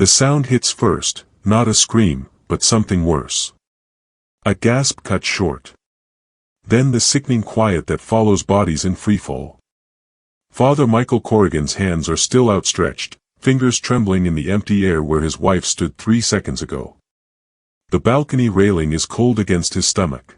The sound hits first, not a scream, but something worse. A gasp cut short. Then the sickening quiet that follows bodies in freefall. Father Michael Corrigan's hands are still outstretched, fingers trembling in the empty air where his wife stood 3 seconds ago. The balcony railing is cold against his stomach.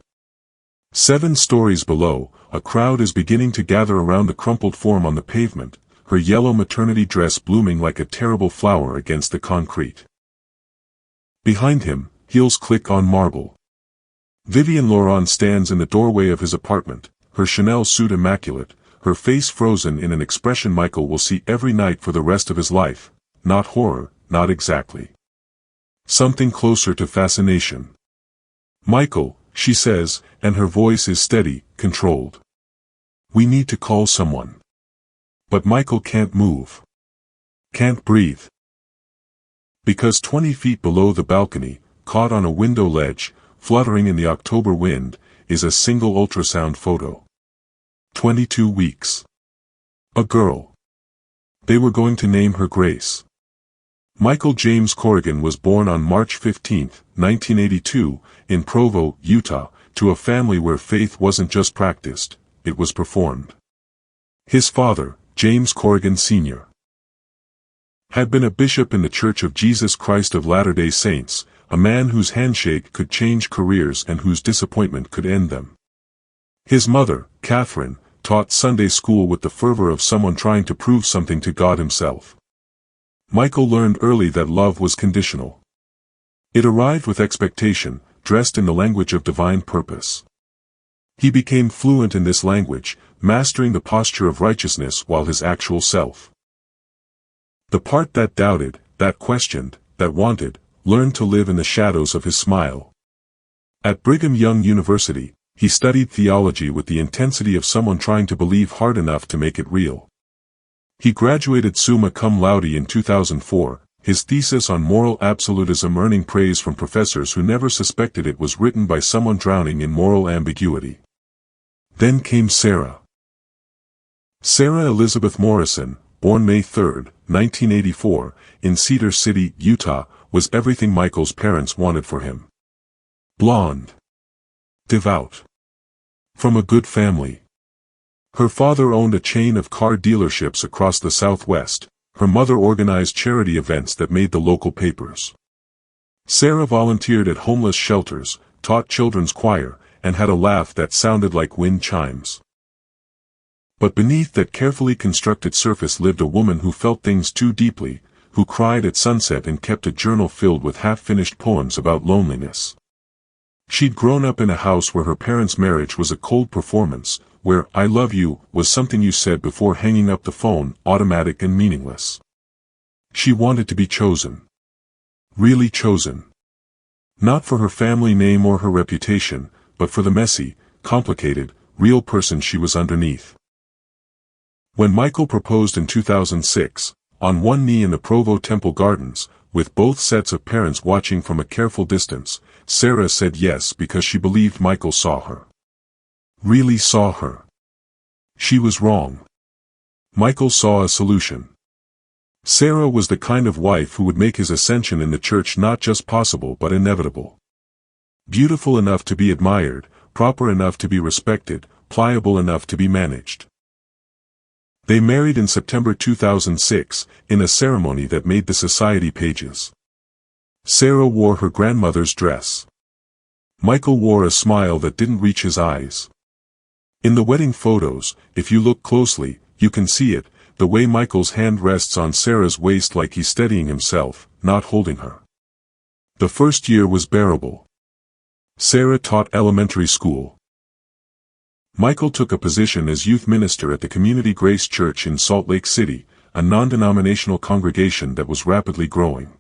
7 stories below, a crowd is beginning to gather around the crumpled form on the pavement, her yellow maternity dress blooming like a terrible flower against the concrete. Behind him, heels click on marble. Vivian Laurent stands in the doorway of his apartment, her Chanel suit immaculate, her face frozen in an expression Michael will see every night for the rest of his life. Not horror, not exactly. Something closer to fascination. "Michael," she says, and her voice is steady, controlled. "We need to call someone." But Michael can't move. Can't breathe. Because 20 feet below the balcony, caught on a window ledge, fluttering in the October wind, is a single ultrasound photo. 22 weeks. A girl. They were going to name her Grace. Michael James Corrigan was born on March 15, 1982, in Provo, Utah, to a family where faith wasn't just practiced, it was performed. His father, James Corrigan Sr., had been a bishop in the Church of Jesus Christ of Latter-day Saints, a man whose handshake could change careers and whose disappointment could end them. His mother, Catherine, taught Sunday school with the fervor of someone trying to prove something to God himself. Michael learned early that love was conditional. It arrived with expectation, dressed in the language of divine purpose. He became fluent in this language, mastering the posture of righteousness while his actual self. The part that doubted, that questioned, that wanted, learned to live in the shadows of his smile. At Brigham Young University, he studied theology with the intensity of someone trying to believe hard enough to make it real. He graduated summa cum laude in 2004, his thesis on moral absolutism earning praise from professors who never suspected it was written by someone drowning in moral ambiguity. Then came Sarah. Sarah Elizabeth Morrison, born May 3, 1984, in Cedar City, Utah, was everything Michael's parents wanted for him. Blonde. Devout. From a good family. Her father owned a chain of car dealerships across the Southwest. Her mother organized charity events that made the local papers. Sarah volunteered at homeless shelters, taught children's choir, and had a laugh that sounded like wind chimes. But beneath that carefully constructed surface lived a woman who felt things too deeply, who cried at sunset and kept a journal filled with half-finished poems about loneliness. She'd grown up in a house where her parents' marriage was a cold performance, where "I love you" was something you said before hanging up the phone, automatic and meaningless. She wanted to be chosen. Really chosen. Not for her family name or her reputation, but for the messy, complicated, real person she was underneath. When Michael proposed in 2006, on one knee in the Provo Temple Gardens, with both sets of parents watching from a careful distance, Sarah said yes because she believed Michael saw her. Really saw her. She was wrong. Michael saw a solution. Sarah was the kind of wife who would make his ascension in the church not just possible but inevitable. Beautiful enough to be admired, proper enough to be respected, pliable enough to be managed. They married in September 2006, in a ceremony that made the society pages. Sarah wore her grandmother's dress. Michael wore a smile that didn't reach his eyes. In the wedding photos, if you look closely, you can see it, the way Michael's hand rests on Sarah's waist like he's steadying himself, not holding her. The first year was bearable. Sarah taught elementary school. Michael took a position as youth minister at the Community Grace Church in Salt Lake City, a non-denominational congregation that was rapidly growing.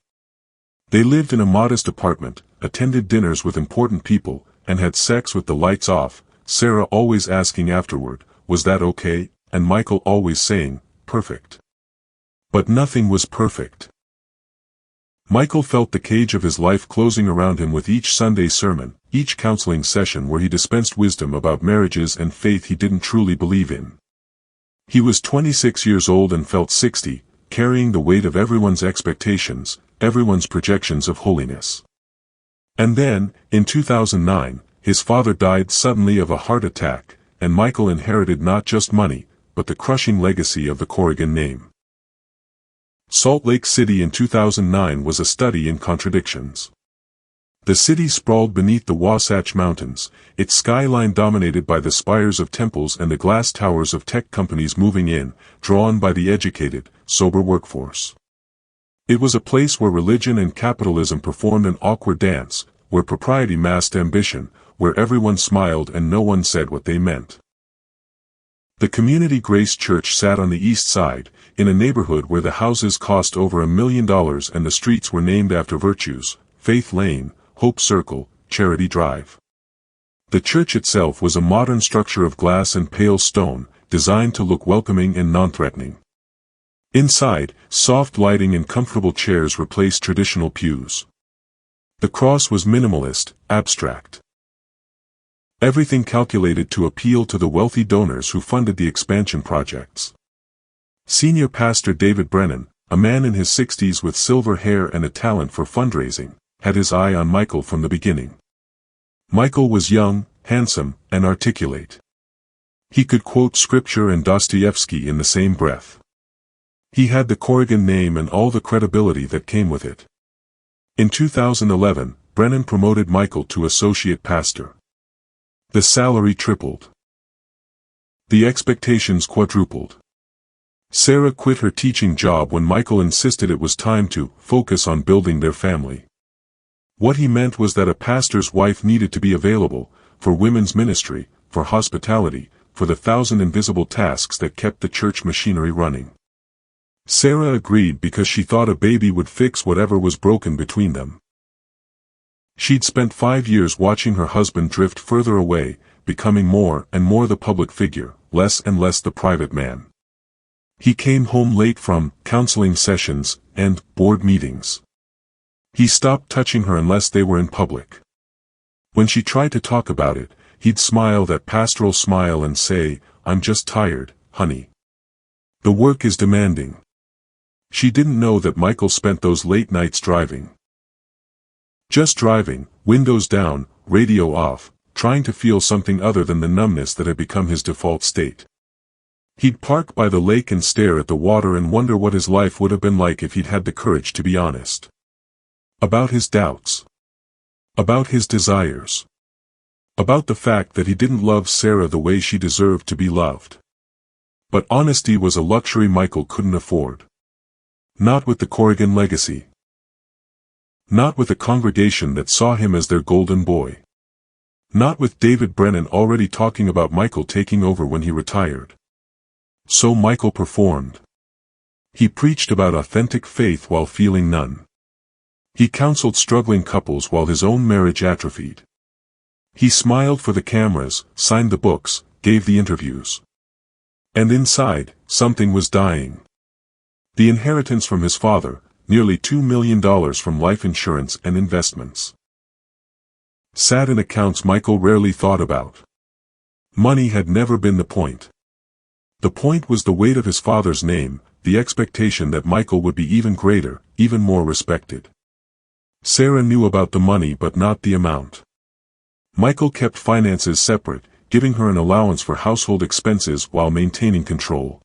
They lived in a modest apartment, attended dinners with important people, and had sex with the lights off, Sarah always asking afterward, "Was that okay?" and Michael always saying, "Perfect." But nothing was perfect. Michael felt the cage of his life closing around him with each Sunday sermon, each counseling session where he dispensed wisdom about marriages and faith he didn't truly believe in. He was 26 years old and felt 60, carrying the weight of everyone's expectations, everyone's projections of holiness. And then, in 2009, his father died suddenly of a heart attack, and Michael inherited not just money, but the crushing legacy of the Corrigan name. Salt Lake City in 2009 was a study in contradictions. The city sprawled beneath the Wasatch Mountains, its skyline dominated by the spires of temples and the glass towers of tech companies moving in, drawn by the educated, sober workforce. It was a place where religion and capitalism performed an awkward dance, where propriety masked ambition, where everyone smiled and no one said what they meant. The Community Grace Church sat on the east side, in a neighborhood where the houses cost over $1 million and the streets were named after virtues: Faith Lane, Hope Circle, Charity Drive. The church itself was a modern structure of glass and pale stone, designed to look welcoming and non-threatening. Inside, soft lighting and comfortable chairs replaced traditional pews. The cross was minimalist, abstract. Everything calculated to appeal to the wealthy donors who funded the expansion projects. Senior Pastor David Brennan, a man in his 60s with silver hair and a talent for fundraising, had his eye on Michael from the beginning. Michael was young, handsome, and articulate. He could quote scripture and Dostoevsky in the same breath. He had the Corrigan name and all the credibility that came with it. In 2011, Brennan promoted Michael to associate pastor. The salary tripled. The expectations quadrupled. Sarah quit her teaching job when Michael insisted it was time to focus on building their family. What he meant was that a pastor's wife needed to be available, for women's ministry, for hospitality, for the 1,000 invisible tasks that kept the church machinery running. Sarah agreed because she thought a baby would fix whatever was broken between them. She'd spent 5 years watching her husband drift further away, becoming more and more the public figure, less and less the private man. He came home late from counseling sessions and board meetings. He stopped touching her unless they were in public. When she tried to talk about it, he'd smile that pastoral smile and say, "I'm just tired, honey. The work is demanding." She didn't know that Michael spent those late nights driving. Just driving, windows down, radio off, trying to feel something other than the numbness that had become his default state. He'd park by the lake and stare at the water and wonder what his life would have been like if he'd had the courage to be honest. About his doubts. About his desires. About the fact that he didn't love Sarah the way she deserved to be loved. But honesty was a luxury Michael couldn't afford. Not with the Corrigan legacy. Not with a congregation that saw him as their golden boy. Not with David Brennan already talking about Michael taking over when he retired. So Michael performed. He preached about authentic faith while feeling none. He counseled struggling couples while his own marriage atrophied. He smiled for the cameras, signed the books, gave the interviews. And inside, something was dying. The inheritance from his father, nearly $2 million from life insurance and investments. Sat in accounts Michael rarely thought about. Money had never been the point. The point was the weight of his father's name, the expectation that Michael would be even greater, even more respected. Sarah knew about the money but not the amount. Michael kept finances separate, giving her an allowance for household expenses while maintaining control.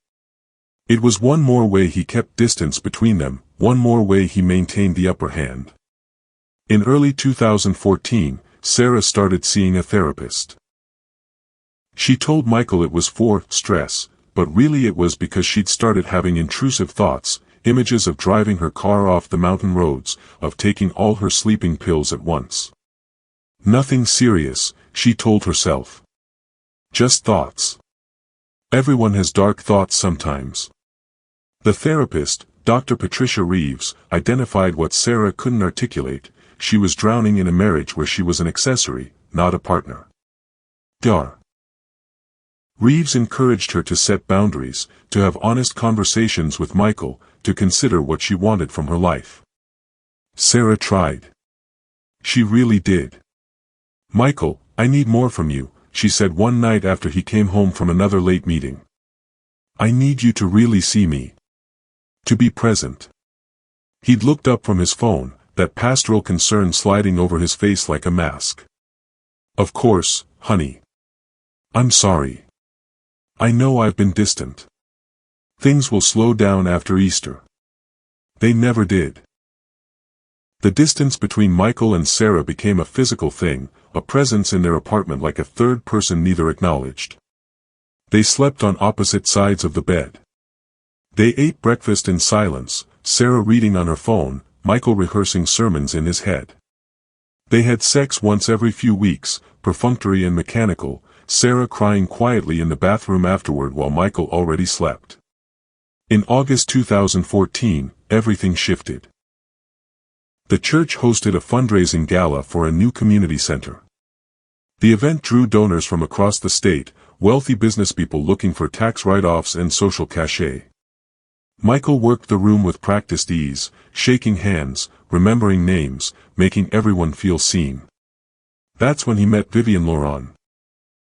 It was one more way he kept distance between them, one more way he maintained the upper hand. In early 2014, Sarah started seeing a therapist. She told Michael it was for stress, but really it was because she'd started having intrusive thoughts, images of driving her car off the mountain roads, of taking all her sleeping pills at once. Nothing serious, she told herself. Just thoughts. Everyone has dark thoughts sometimes. The therapist, Dr. Patricia Reeves, identified what Sarah couldn't articulate: she was drowning in a marriage where she was an accessory, not a partner. Reeves encouraged her to set boundaries, to have honest conversations with Michael, to consider what she wanted from her life. Sarah tried. She really did. "Michael, I need more from you," she said one night after he came home from another late meeting. "I need you to really see me. To be present. He'd looked up from his phone, that pastoral concern sliding over his face like a mask. Of course, honey. I'm sorry. I know I've been distant. Things will slow down after Easter. They never did. The distance between Michael and Sarah became a physical thing, a presence in their apartment like a third person neither acknowledged. They slept on opposite sides of the bed. They ate breakfast in silence, Sarah reading on her phone, Michael rehearsing sermons in his head. They had sex once every few weeks, perfunctory and mechanical, Sarah crying quietly in the bathroom afterward while Michael already slept. In August 2014, everything shifted. The church hosted a fundraising gala for a new community center. The event drew donors from across the state, wealthy businesspeople looking for tax write-offs and social cachet. Michael worked the room with practiced ease, shaking hands, remembering names, making everyone feel seen. That's when he met Vivian Laurent.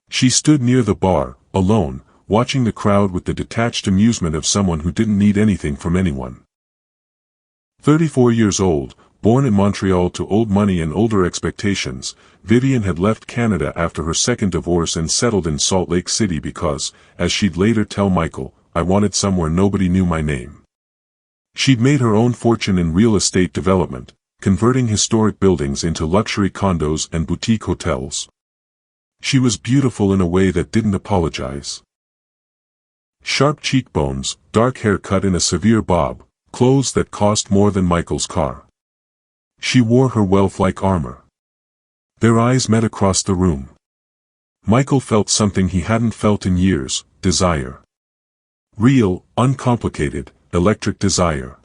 She stood near the bar, alone, watching the crowd with the detached amusement of someone who didn't need anything from anyone. 34 years old, born in Montreal to old money and older expectations, Vivian had left Canada after her second divorce and settled in Salt Lake City because, as she'd later tell Michael, I wanted somewhere nobody knew my name. She'd made her own fortune in real estate development, converting historic buildings into luxury condos and boutique hotels. She was beautiful in a way that didn't apologize. Sharp cheekbones, dark hair cut in a severe bob, clothes that cost more than Michael's car. She wore her wealth like armor. Their eyes met across the room. Michael felt something he hadn't felt in years, desire. Real, uncomplicated, electric desire.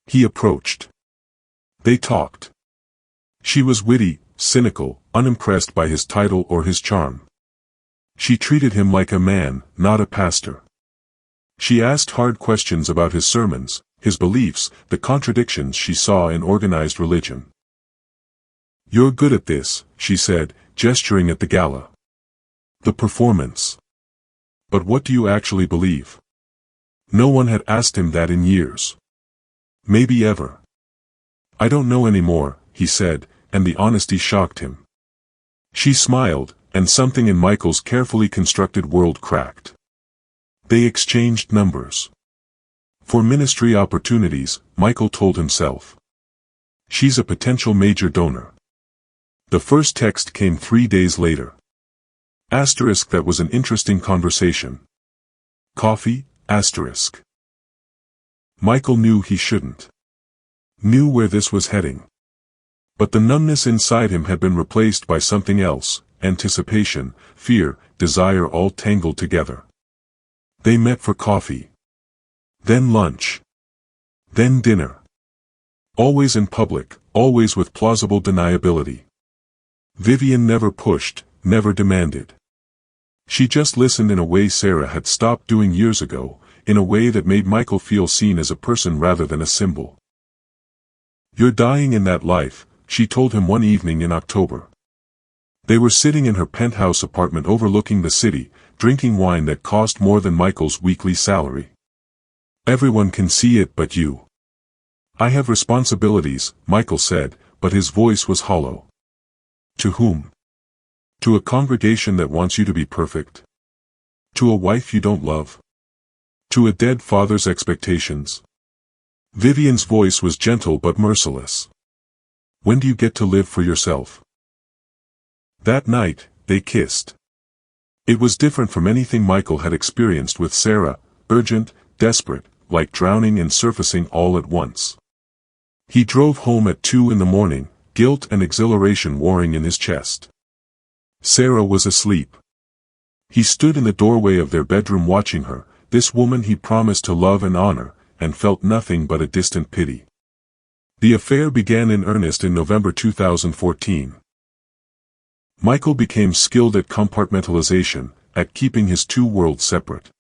He approached. They talked. She was witty, cynical, unimpressed by his title or his charm. She treated him like a man, not a pastor. She asked hard questions about his sermons, his beliefs, the contradictions she saw in organized religion. You're good at this, she said, gesturing at the gala. The performance. But what do you actually believe? No one had asked him that in years. Maybe ever. I don't know anymore, he said, and the honesty shocked him. She smiled, and something in Michael's carefully constructed world cracked. They exchanged numbers. For ministry opportunities, Michael told himself. She's a potential major donor. The first text came 3 days later. Asterisk, that was an interesting conversation. Coffee, asterisk. Michael knew he shouldn't. Knew where this was heading. But the numbness inside him had been replaced by something else, anticipation, fear, desire all tangled together. They met for coffee. Then lunch. Then dinner. Always in public, always with plausible deniability. Vivian never pushed, never demanded. She just listened in a way Sarah had stopped doing years ago, in a way that made Michael feel seen as a person rather than a symbol. You're dying in that life, she told him one evening in October. They were sitting in her penthouse apartment overlooking the city, drinking wine that cost more than Michael's weekly salary. Everyone can see it but you. I have responsibilities, Michael said, but his voice was hollow. To whom? To a congregation that wants you to be perfect? To a wife you don't love? To a dead father's expectations? Vivian's voice was gentle but merciless. When do you get to live for yourself? That night, they kissed. It was different from anything Michael had experienced with Sarah, urgent, desperate, like drowning and surfacing all at once. He drove home at 2 a.m, guilt and exhilaration warring in his chest. Sarah was asleep. He stood in the doorway of their bedroom watching her, this woman he promised to love and honor, and felt nothing but a distant pity. The affair began in earnest in November 2014. Michael became skilled at compartmentalization, at keeping his two worlds separate.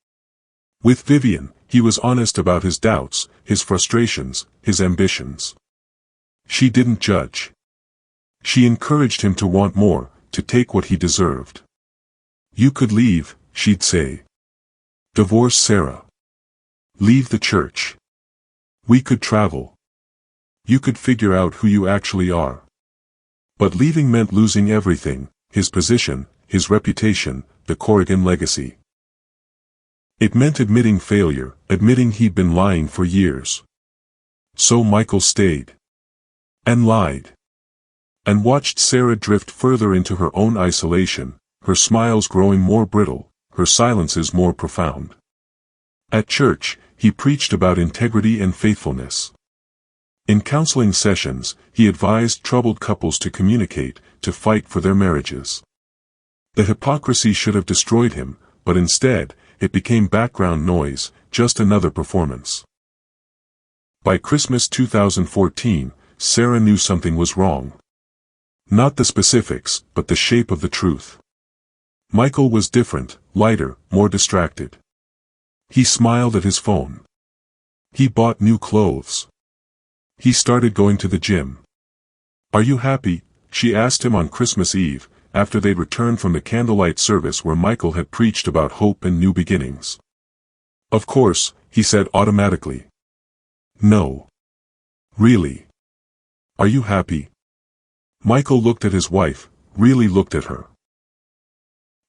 With Vivian, he was honest about his doubts, his frustrations, his ambitions. She didn't judge. She encouraged him to want more, to take what he deserved. You could leave, she'd say. Divorce Sarah. Leave the church. We could travel. you could figure out who you actually are. But leaving meant losing everything, his position, his reputation, the Corrigan legacy. It meant admitting failure, admitting he'd been lying for years. So Michael stayed. And lied. And watched Sarah drift further into her own isolation, her smiles growing more brittle, her silences more profound. At church, he preached about integrity and faithfulness. In counseling sessions, he advised troubled couples to communicate, to fight for their marriages. The hypocrisy should have destroyed him, but instead, it became background noise, just another performance. By Christmas 2014, Sarah knew something was wrong. Not the specifics, but the shape of the truth. Michael was different, lighter, more distracted. He smiled at his phone. He bought new clothes. He started going to the gym. "Are you happy?" she asked him on Christmas Eve, after they'd returned from the candlelight service where Michael had preached about hope and new beginnings. "Of course," he said automatically. "No. Really. Are you happy?" Michael looked at his wife, really looked at her.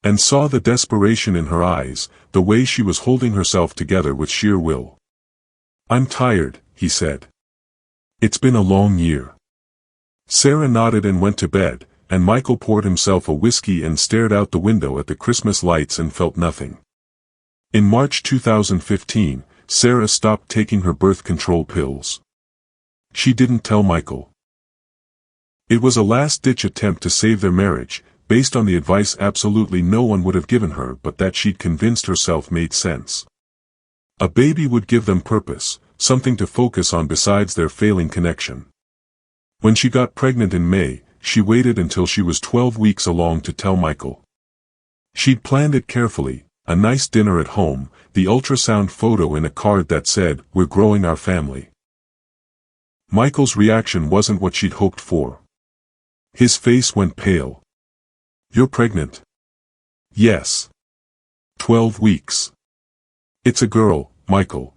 And saw the desperation in her eyes, the way she was holding herself together with sheer will. "I'm tired," he said. "It's been a long year." Sarah nodded and went to bed, and Michael poured himself a whiskey and stared out the window at the Christmas lights and felt nothing. In March 2015, Sarah stopped taking her birth control pills. She didn't tell Michael. It was a last-ditch attempt to save their marriage, based on the advice absolutely no one would have given her but that she'd convinced herself made sense. A baby would give them purpose, something to focus on besides their failing connection. When she got pregnant in May, she waited until she was 12 weeks along to tell Michael. She'd planned it carefully, a nice dinner at home, the ultrasound photo in a card that said, "We're growing our family." Michael's reaction wasn't what she'd hoped for. His face went pale. "You're pregnant?" "Yes. 12 weeks. It's a girl, Michael.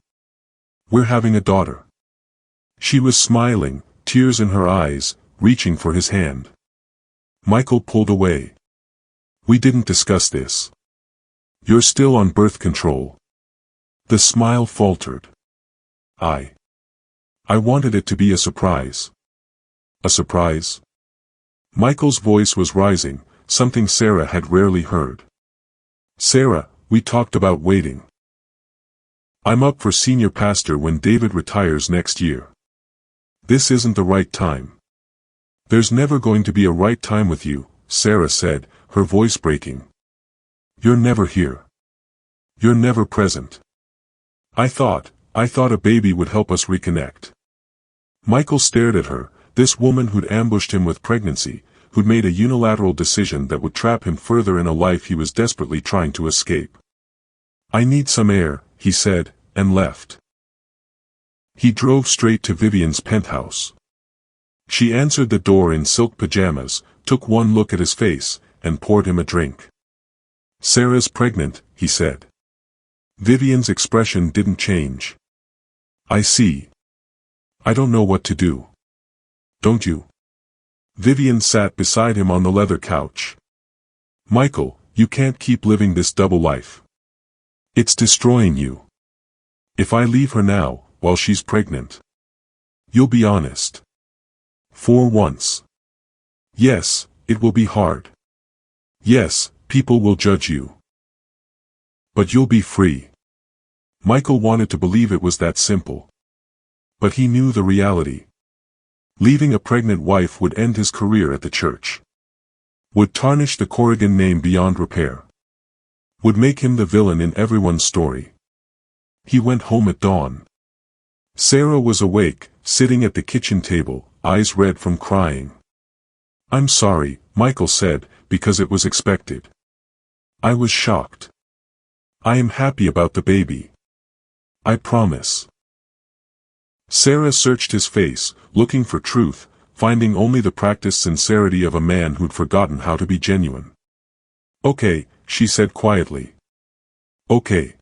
We're having a daughter." She was smiling, tears in her eyes, reaching for his hand. Michael pulled away. "We didn't discuss this. You're still on birth control." The smile faltered. I wanted it to be a surprise." "A surprise?" Michael's voice was rising, something Sarah had rarely heard. "Sarah, we talked about waiting. I'm up for senior pastor when David retires next year. This isn't the right time." "There's never going to be a right time with you," Sarah said, her voice breaking. "You're never here. You're never present. I thought a baby would help us reconnect." Michael stared at her, this woman who'd ambushed him with pregnancy, who'd made a unilateral decision that would trap him further in a life he was desperately trying to escape. "I need some air," he said, and left. He drove straight to Vivian's penthouse. She answered the door in silk pajamas, took one look at his face, and poured him a drink. "Sarah's pregnant," he said. Vivian's expression didn't change. "I see. I don't know what to do." "Don't you?" Vivian sat beside him on the leather couch. "Michael, you can't keep living this double life. It's destroying you. If I leave her now, while she's pregnant, you'll be honest. For once. Yes, it will be hard. Yes, people will judge you. But you'll be free." Michael wanted to believe it was that simple. But he knew the reality. Leaving a pregnant wife would end his career at the church. Would tarnish the Corrigan name beyond repair. Would make him the villain in everyone's story. He went home at dawn. Sarah was awake, sitting at the kitchen table, eyes red from crying. "I'm sorry," Michael said, "because it was expected. I was shocked. I am happy about the baby. I promise." Sarah searched his face, looking for truth, finding only the practiced sincerity of a man who'd forgotten how to be genuine. "Okay," she said quietly. "Okay."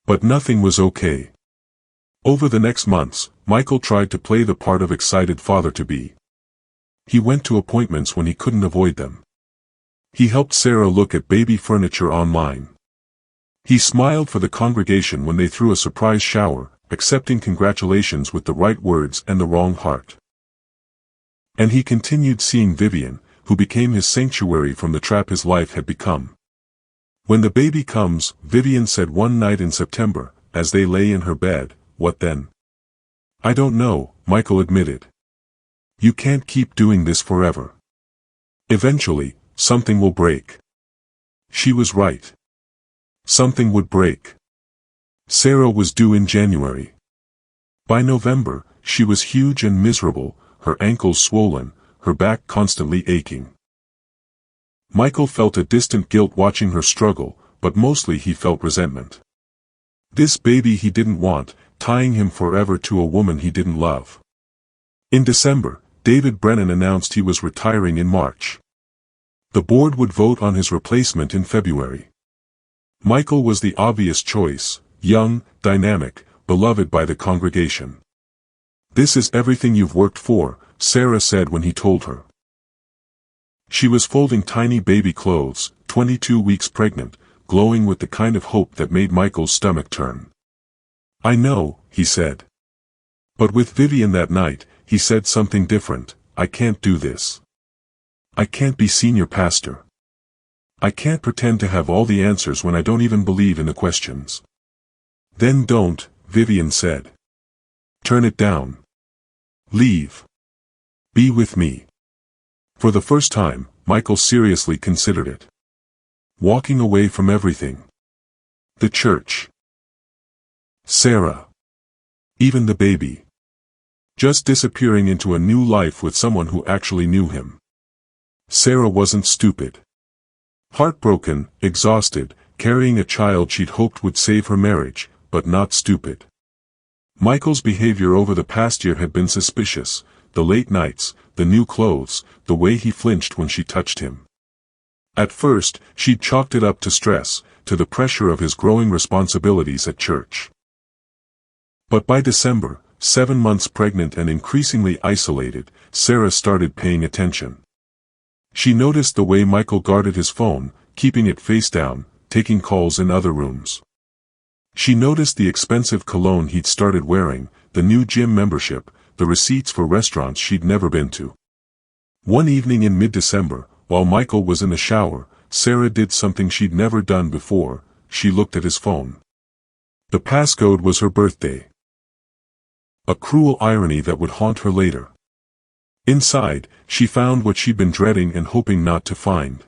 But nothing was okay. Over the next months, Michael tried to play the part of excited father-to-be. He went to appointments when he couldn't avoid them. He helped Sarah look at baby furniture online. He smiled for the congregation when they threw a surprise shower, accepting congratulations with the right words and the wrong heart. And he continued seeing Vivian, who became his sanctuary from the trap his life had become. "When the baby comes," Vivian said one night in September, as they lay in her bed, "what then?" "I don't know," Michael admitted. "You can't keep doing this forever. Eventually, something will break." She was right. Something would break. Sarah was due in January. By November, she was huge and miserable, her ankles swollen, her back constantly aching. Michael felt a distant guilt watching her struggle, but mostly he felt resentment. This baby he didn't want, tying him forever to a woman he didn't love. In December, David Brennan announced he was retiring in March. The board would vote on his replacement in February. Michael was the obvious choice, young, dynamic, beloved by the congregation. "This is everything you've worked for," Sarah said when he told her. She was folding tiny baby clothes, 22 weeks pregnant, glowing with the kind of hope that made Michael's stomach turn. "I know," he said. But with Vivian that night, he said something different. "I can't do this. I can't be senior pastor. I can't pretend to have all the answers when I don't even believe in the questions." "Then don't," Vivian said. "Turn it down. Leave. Be with me." For the first time, Michael seriously considered it. Walking away from everything. The church. Sarah. Even the baby. Just disappearing into a new life with someone who actually knew him. Sarah wasn't stupid. Heartbroken, exhausted, carrying a child she'd hoped would save her marriage, but not stupid. Michael's behavior over the past year had been suspicious, the late nights, the new clothes, the way he flinched when she touched him. At first, she'd chalked it up to stress, to the pressure of his growing responsibilities at church. But by December, 7 months pregnant and increasingly isolated, Sarah started paying attention. She noticed the way Michael guarded his phone, keeping it face down, taking calls in other rooms. She noticed the expensive cologne he'd started wearing, the new gym membership, the receipts for restaurants she'd never been to. One evening in mid-December, while Michael was in the shower, Sarah did something she'd never done before. She looked at his phone. The passcode was her birthday. A cruel irony that would haunt her later. Inside, she found what she'd been dreading and hoping not to find.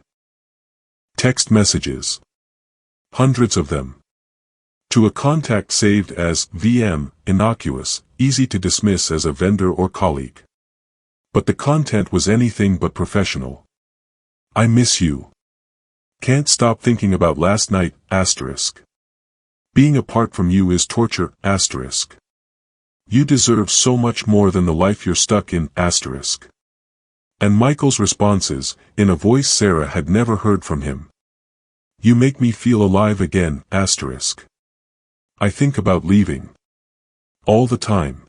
Text messages. Hundreds of them. To a contact saved as VM, innocuous, easy to dismiss as a vendor or colleague. But the content was anything but professional. "I miss you. Can't stop thinking about last night, asterisk. Being apart from you is torture, asterisk. You deserve so much more than the life you're stuck in, asterisk." And Michael's responses, in a voice Sarah had never heard from him. "You make me feel alive again, asterisk. I think about leaving. All the time.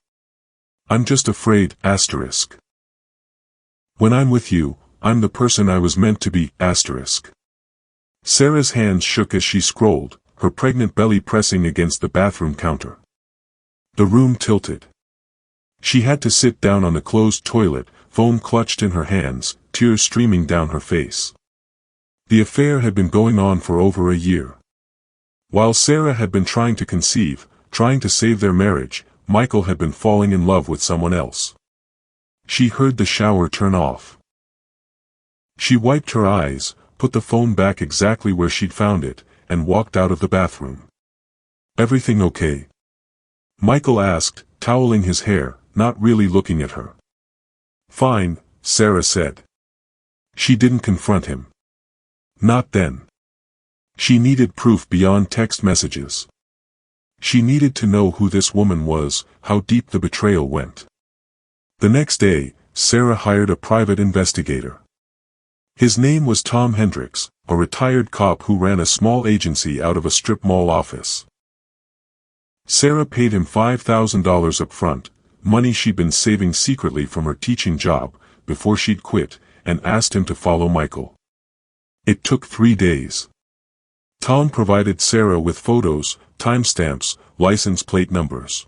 I'm just afraid, asterisk. When I'm with you, I'm the person I was meant to be, asterisk." Sarah's hands shook as she scrolled, her pregnant belly pressing against the bathroom counter. The room tilted. She had to sit down on the closed toilet, phone clutched in her hands, tears streaming down her face. The affair had been going on for over a year. While Sarah had been trying to conceive, trying to save their marriage, Michael had been falling in love with someone else. She heard the shower turn off. She wiped her eyes, put the phone back exactly where she'd found it, and walked out of the bathroom. "Everything okay?" Michael asked, toweling his hair, not really looking at her. "Fine," Sarah said. She didn't confront him. Not then. She needed proof beyond text messages. She needed to know who this woman was, how deep the betrayal went. The next day, Sarah hired a private investigator. His name was Tom Hendricks, a retired cop who ran a small agency out of a strip mall office. Sarah paid him $5,000 up front, money she'd been saving secretly from her teaching job, before she'd quit, and asked him to follow Michael. It took 3 days. Tom provided Sarah with photos, timestamps, license plate numbers.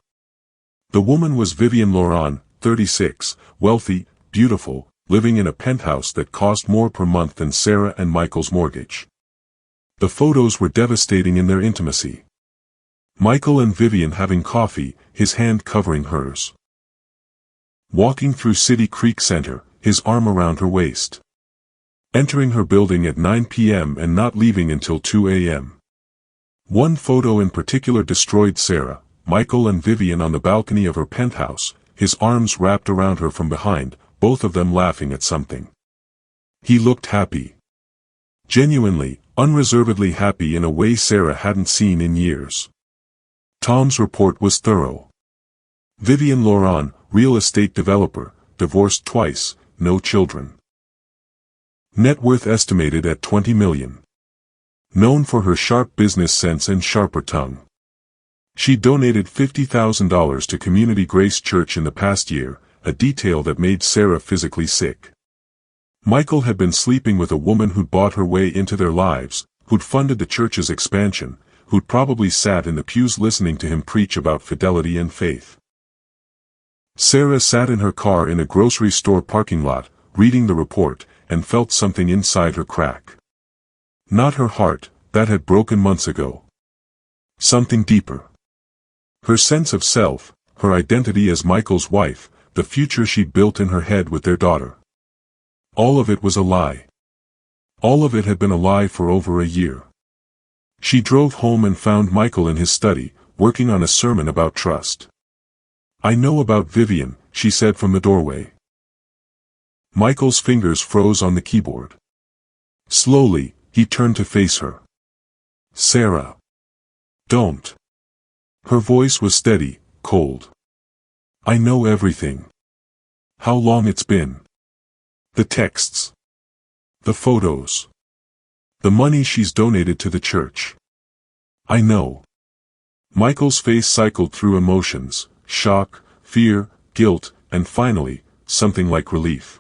The woman was Vivian Laurent, 36, wealthy, beautiful, living in a penthouse that cost more per month than Sarah and Michael's mortgage. The photos were devastating in their intimacy. Michael and Vivian having coffee, his hand covering hers. Walking through City Creek Center, his arm around her waist. Entering her building at 9 p.m. and not leaving until 2 a.m. One photo in particular destroyed Sarah, Michael and Vivian on the balcony of her penthouse, his arms wrapped around her from behind, both of them laughing at something. He looked happy. Genuinely, unreservedly happy in a way Sarah hadn't seen in years. Tom's report was thorough. Vivian Laurent, real estate developer, divorced twice, no children. Net worth estimated at $20 million. Known for her sharp business sense and sharper tongue. She donated $50,000 to Community Grace Church in the past year, a detail that made Sarah physically sick. Michael had been sleeping with a woman who'd bought her way into their lives, who'd funded the church's expansion, who'd probably sat in the pews listening to him preach about fidelity and faith. Sarah sat in her car in a grocery store parking lot, reading the report, and felt something inside her crack. Not her heart, that had broken months ago. Something deeper. Her sense of self, her identity as Michael's wife, the future she'd built in her head with their daughter. All of it was a lie. All of it had been a lie for over a year. She drove home and found Michael in his study, working on a sermon about trust. "I know about Vivian," she said from the doorway. Michael's fingers froze on the keyboard. Slowly, he turned to face her. "Sarah. Don't." Her voice was steady, cold. "I know everything. How long it's been. The texts. The photos. The money she's donated to the church. I know." Michael's face cycled through emotions, shock, fear, guilt, and finally, something like relief.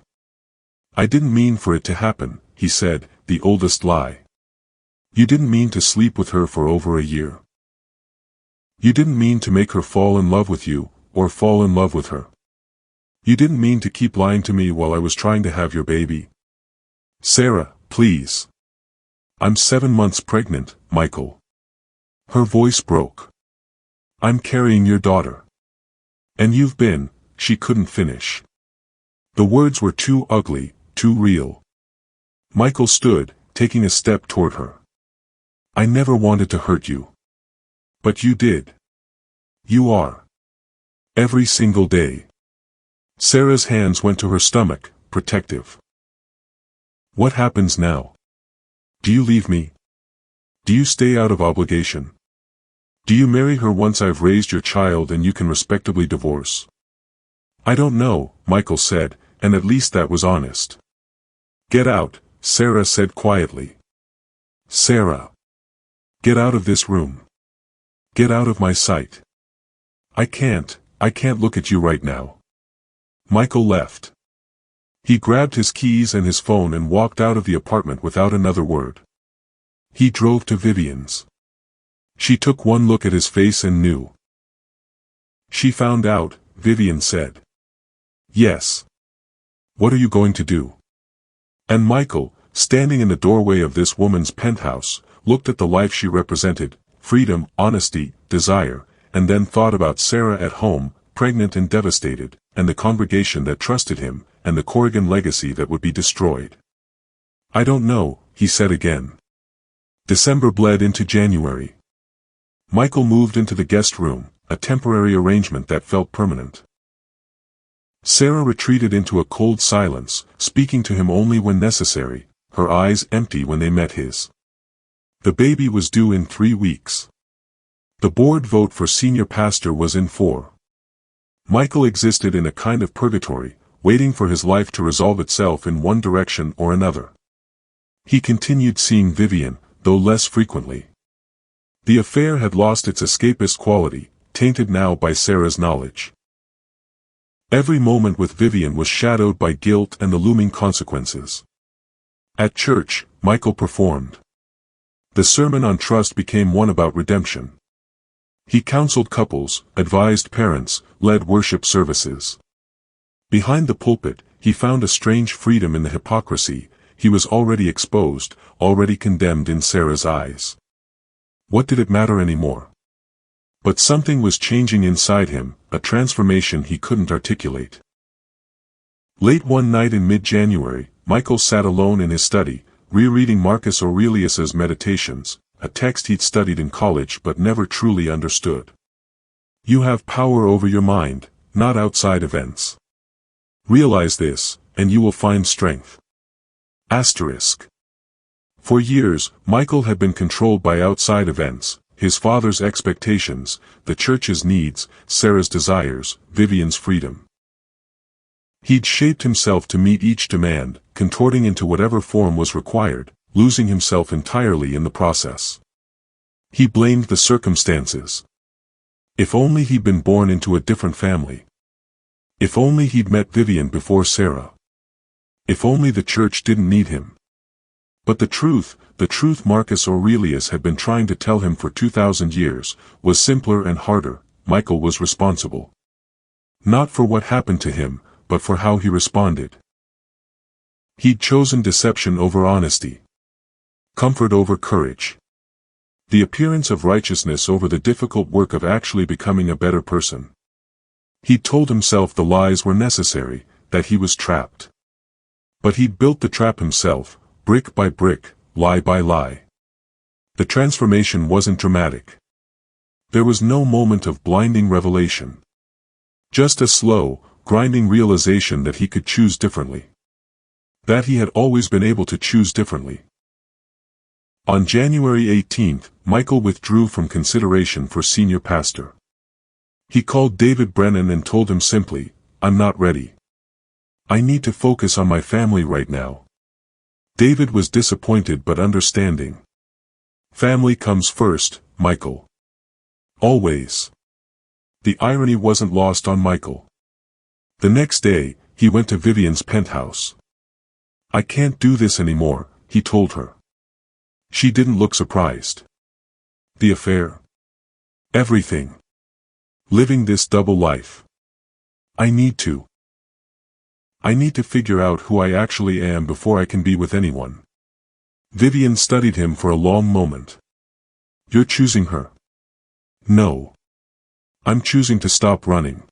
"I didn't mean for it to happen," he said, the oldest lie. "You didn't mean to sleep with her for over a year. You didn't mean to make her fall in love with you, or fall in love with her. You didn't mean to keep lying to me while I was trying to have your baby. Sarah, please. I'm 7 months pregnant, Michael." Her voice broke. "I'm carrying your daughter. And you've been," she couldn't finish. The words were too ugly, too real. Michael stood, taking a step toward her. "I never wanted to hurt you. But you did. You are. Every single day." Sarah's hands went to her stomach, protective. "What happens now? Do you leave me? Do you stay out of obligation? Do you marry her once I've raised your child and you can respectably divorce?" "I don't know," Michael said, and at least that was honest. "Get out," Sarah said quietly. "Sarah. Get out of this room. Get out of my sight. I can't look at you right now." Michael left. He grabbed his keys and his phone and walked out of the apartment without another word. He drove to Vivian's. She took one look at his face and knew. "She found out," Vivian said. "Yes. What are you going to do?" And Michael, standing in the doorway of this woman's penthouse, looked at the life she represented, freedom, honesty, desire, and then thought about Sarah at home, pregnant and devastated, and the congregation that trusted him, and the Corrigan legacy that would be destroyed. "I don't know," he said again. December bled into January. Michael moved into the guest room, a temporary arrangement that felt permanent. Sarah retreated into a cold silence, speaking to him only when necessary, her eyes empty when they met his. The baby was due in 3 weeks. The board vote for senior pastor was in 4. Michael existed in a kind of purgatory, waiting for his life to resolve itself in one direction or another. He continued seeing Vivian, though less frequently. The affair had lost its escapist quality, tainted now by Sarah's knowledge. Every moment with Vivian was shadowed by guilt and the looming consequences. At church, Michael performed. The sermon on trust became one about redemption. He counseled couples, advised parents, led worship services. Behind the pulpit, he found a strange freedom in the hypocrisy. He was already exposed, already condemned in Sarah's eyes. What did it matter anymore? But something was changing inside him, a transformation he couldn't articulate. Late one night in mid-January, Michael sat alone in his study, rereading Marcus Aurelius's Meditations, a text he'd studied in college but never truly understood. You have power over your mind, not outside events. Realize this, and you will find strength. Asterisk. For years, Michael had been controlled by outside events, his father's expectations, the church's needs, Sarah's desires, Vivian's freedom. He'd shaped himself to meet each demand, contorting into whatever form was required, losing himself entirely in the process. He blamed the circumstances. If only he'd been born into a different family. If only he'd met Vivian before Sarah. If only the church didn't need him. But the truth Marcus Aurelius had been trying to tell him for 2,000 years, was simpler and harder. Michael was responsible. Not for what happened to him, but for how he responded. He'd chosen deception over honesty. Comfort over courage. The appearance of righteousness over the difficult work of actually becoming a better person. He'd told himself the lies were necessary, that he was trapped. But he'd built the trap himself, brick by brick, lie by lie. The transformation wasn't dramatic. There was no moment of blinding revelation. Just a slow, grinding realization that he could choose differently. That he had always been able to choose differently. On January 18th, Michael withdrew from consideration for senior pastor. He called David Brennan and told him simply, "I'm not ready. I need to focus on my family right now." David was disappointed but understanding. Family comes first, Michael. Always. The irony wasn't lost on Michael. The next day, he went to Vivian's penthouse. "I can't do this anymore," he told her. She didn't look surprised. The affair? Everything. Living this double life. I need to figure out who I actually am before I can be with anyone." Vivian studied him for a long moment. "You're choosing her." "No. I'm choosing to stop running.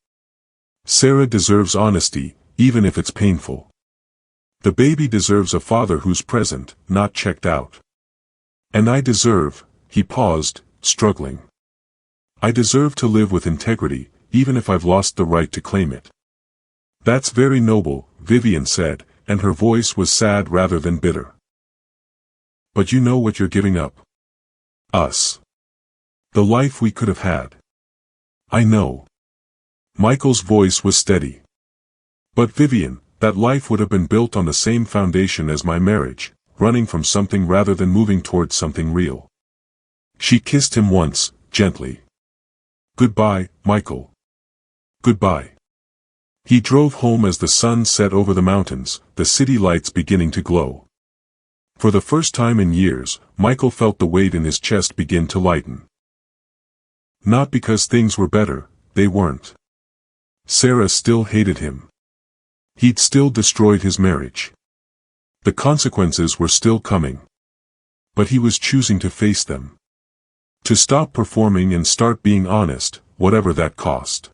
Sarah deserves honesty, even if it's painful. The baby deserves a father who's present, not checked out. And I deserve," he paused, struggling. "I deserve to live with integrity, even if I've lost the right to claim it." "That's very noble," Vivian said, and her voice was sad rather than bitter. "But you know what you're giving up. Us. The life we could have had." "I know." Michael's voice was steady. "But Vivian, that life would have been built on the same foundation as my marriage, running from something rather than moving towards something real." She kissed him once, gently. "Goodbye, Michael. Goodbye." He drove home as the sun set over the mountains, the city lights beginning to glow. For the first time in years, Michael felt the weight in his chest begin to lighten. Not because things were better, they weren't. Sarah still hated him. He'd still destroyed his marriage. The consequences were still coming. But he was choosing to face them. To stop performing and start being honest, whatever that cost.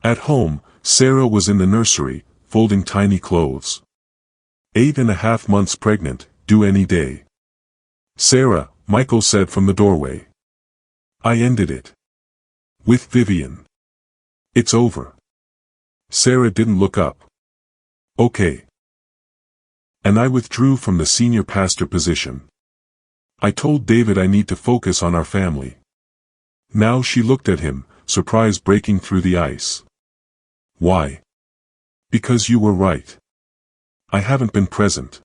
At home, Sarah was in the nursery, folding tiny clothes. 8.5 months pregnant, due any day. "Sarah," Michael said from the doorway. "I ended it. With Vivian. It's over." Sarah didn't look up. "Okay." "And I withdrew from the senior pastor position. I told David I need to focus on our family." Now she looked at him, surprise breaking through the ice. "Why?" "Because you were right. I haven't been present.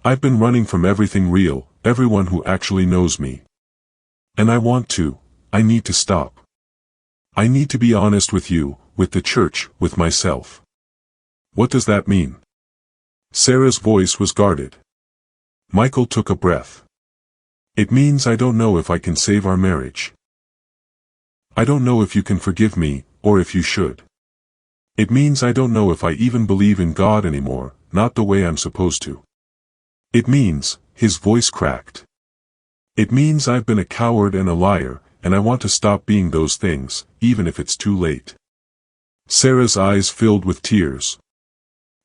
I've been running from everything real, everyone who actually knows me. And I need to stop." I need to be honest with you, with the church, with myself. What does that mean? Sarah's voice was guarded. Michael took a breath. It means I don't know if I can save our marriage. I don't know if you can forgive me, or if you should. It means I don't know if I even believe in God anymore, not the way I'm supposed to. It means, his voice cracked. It means I've been a coward and a liar, and I want to stop being those things, even if it's too late. Sarah's eyes filled with tears.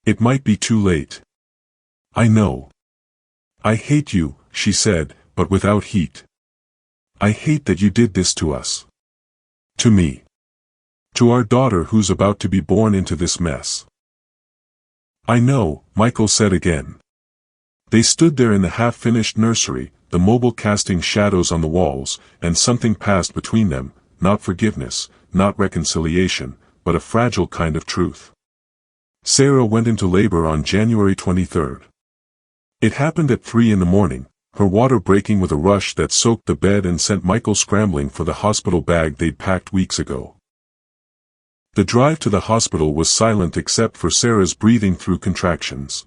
It might be too late. I know. I hate you, she said, but without heat. I hate that you did this to us. To me. To our daughter who's about to be born into this mess. I know, Michael said again. They stood there in the half-finished nursery, the mobile casting shadows on the walls, and something passed between them, not forgiveness, not reconciliation, but a fragile kind of truth. Sarah went into labor on January 23rd. It happened at 3 in the morning, her water breaking with a rush that soaked the bed and sent Michael scrambling for the hospital bag they'd packed weeks ago. The drive to the hospital was silent except for Sarah's breathing through contractions.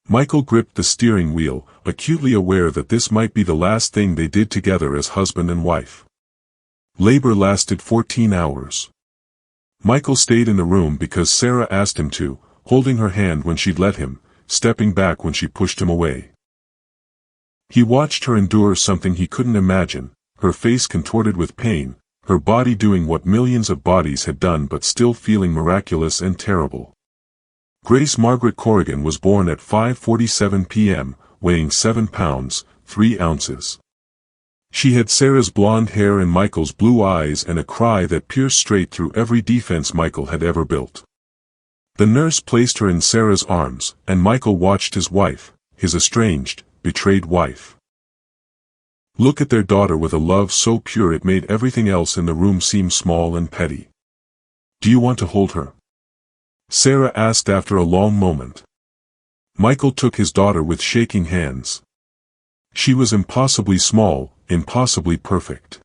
Michael gripped the steering wheel, acutely aware that this might be the last thing they did together as husband and wife. Labor lasted 14 hours. Michael stayed in the room because Sarah asked him to, holding her hand when she'd let him, stepping back when she pushed him away. He watched her endure something he couldn't imagine, her face contorted with pain, her body doing what millions of bodies had done but still feeling miraculous and terrible. Grace Margaret Corrigan was born at 5:47 p.m., weighing 7 pounds, 3 ounces. She had Sarah's blonde hair and Michael's blue eyes and a cry that pierced straight through every defense Michael had ever built. The nurse placed her in Sarah's arms, and Michael watched his wife, his estranged, betrayed wife, look at their daughter with a love so pure it made everything else in the room seem small and petty. Do you want to hold her? Sarah asked after a long moment. Michael took his daughter with shaking hands. She was impossibly small, impossibly perfect.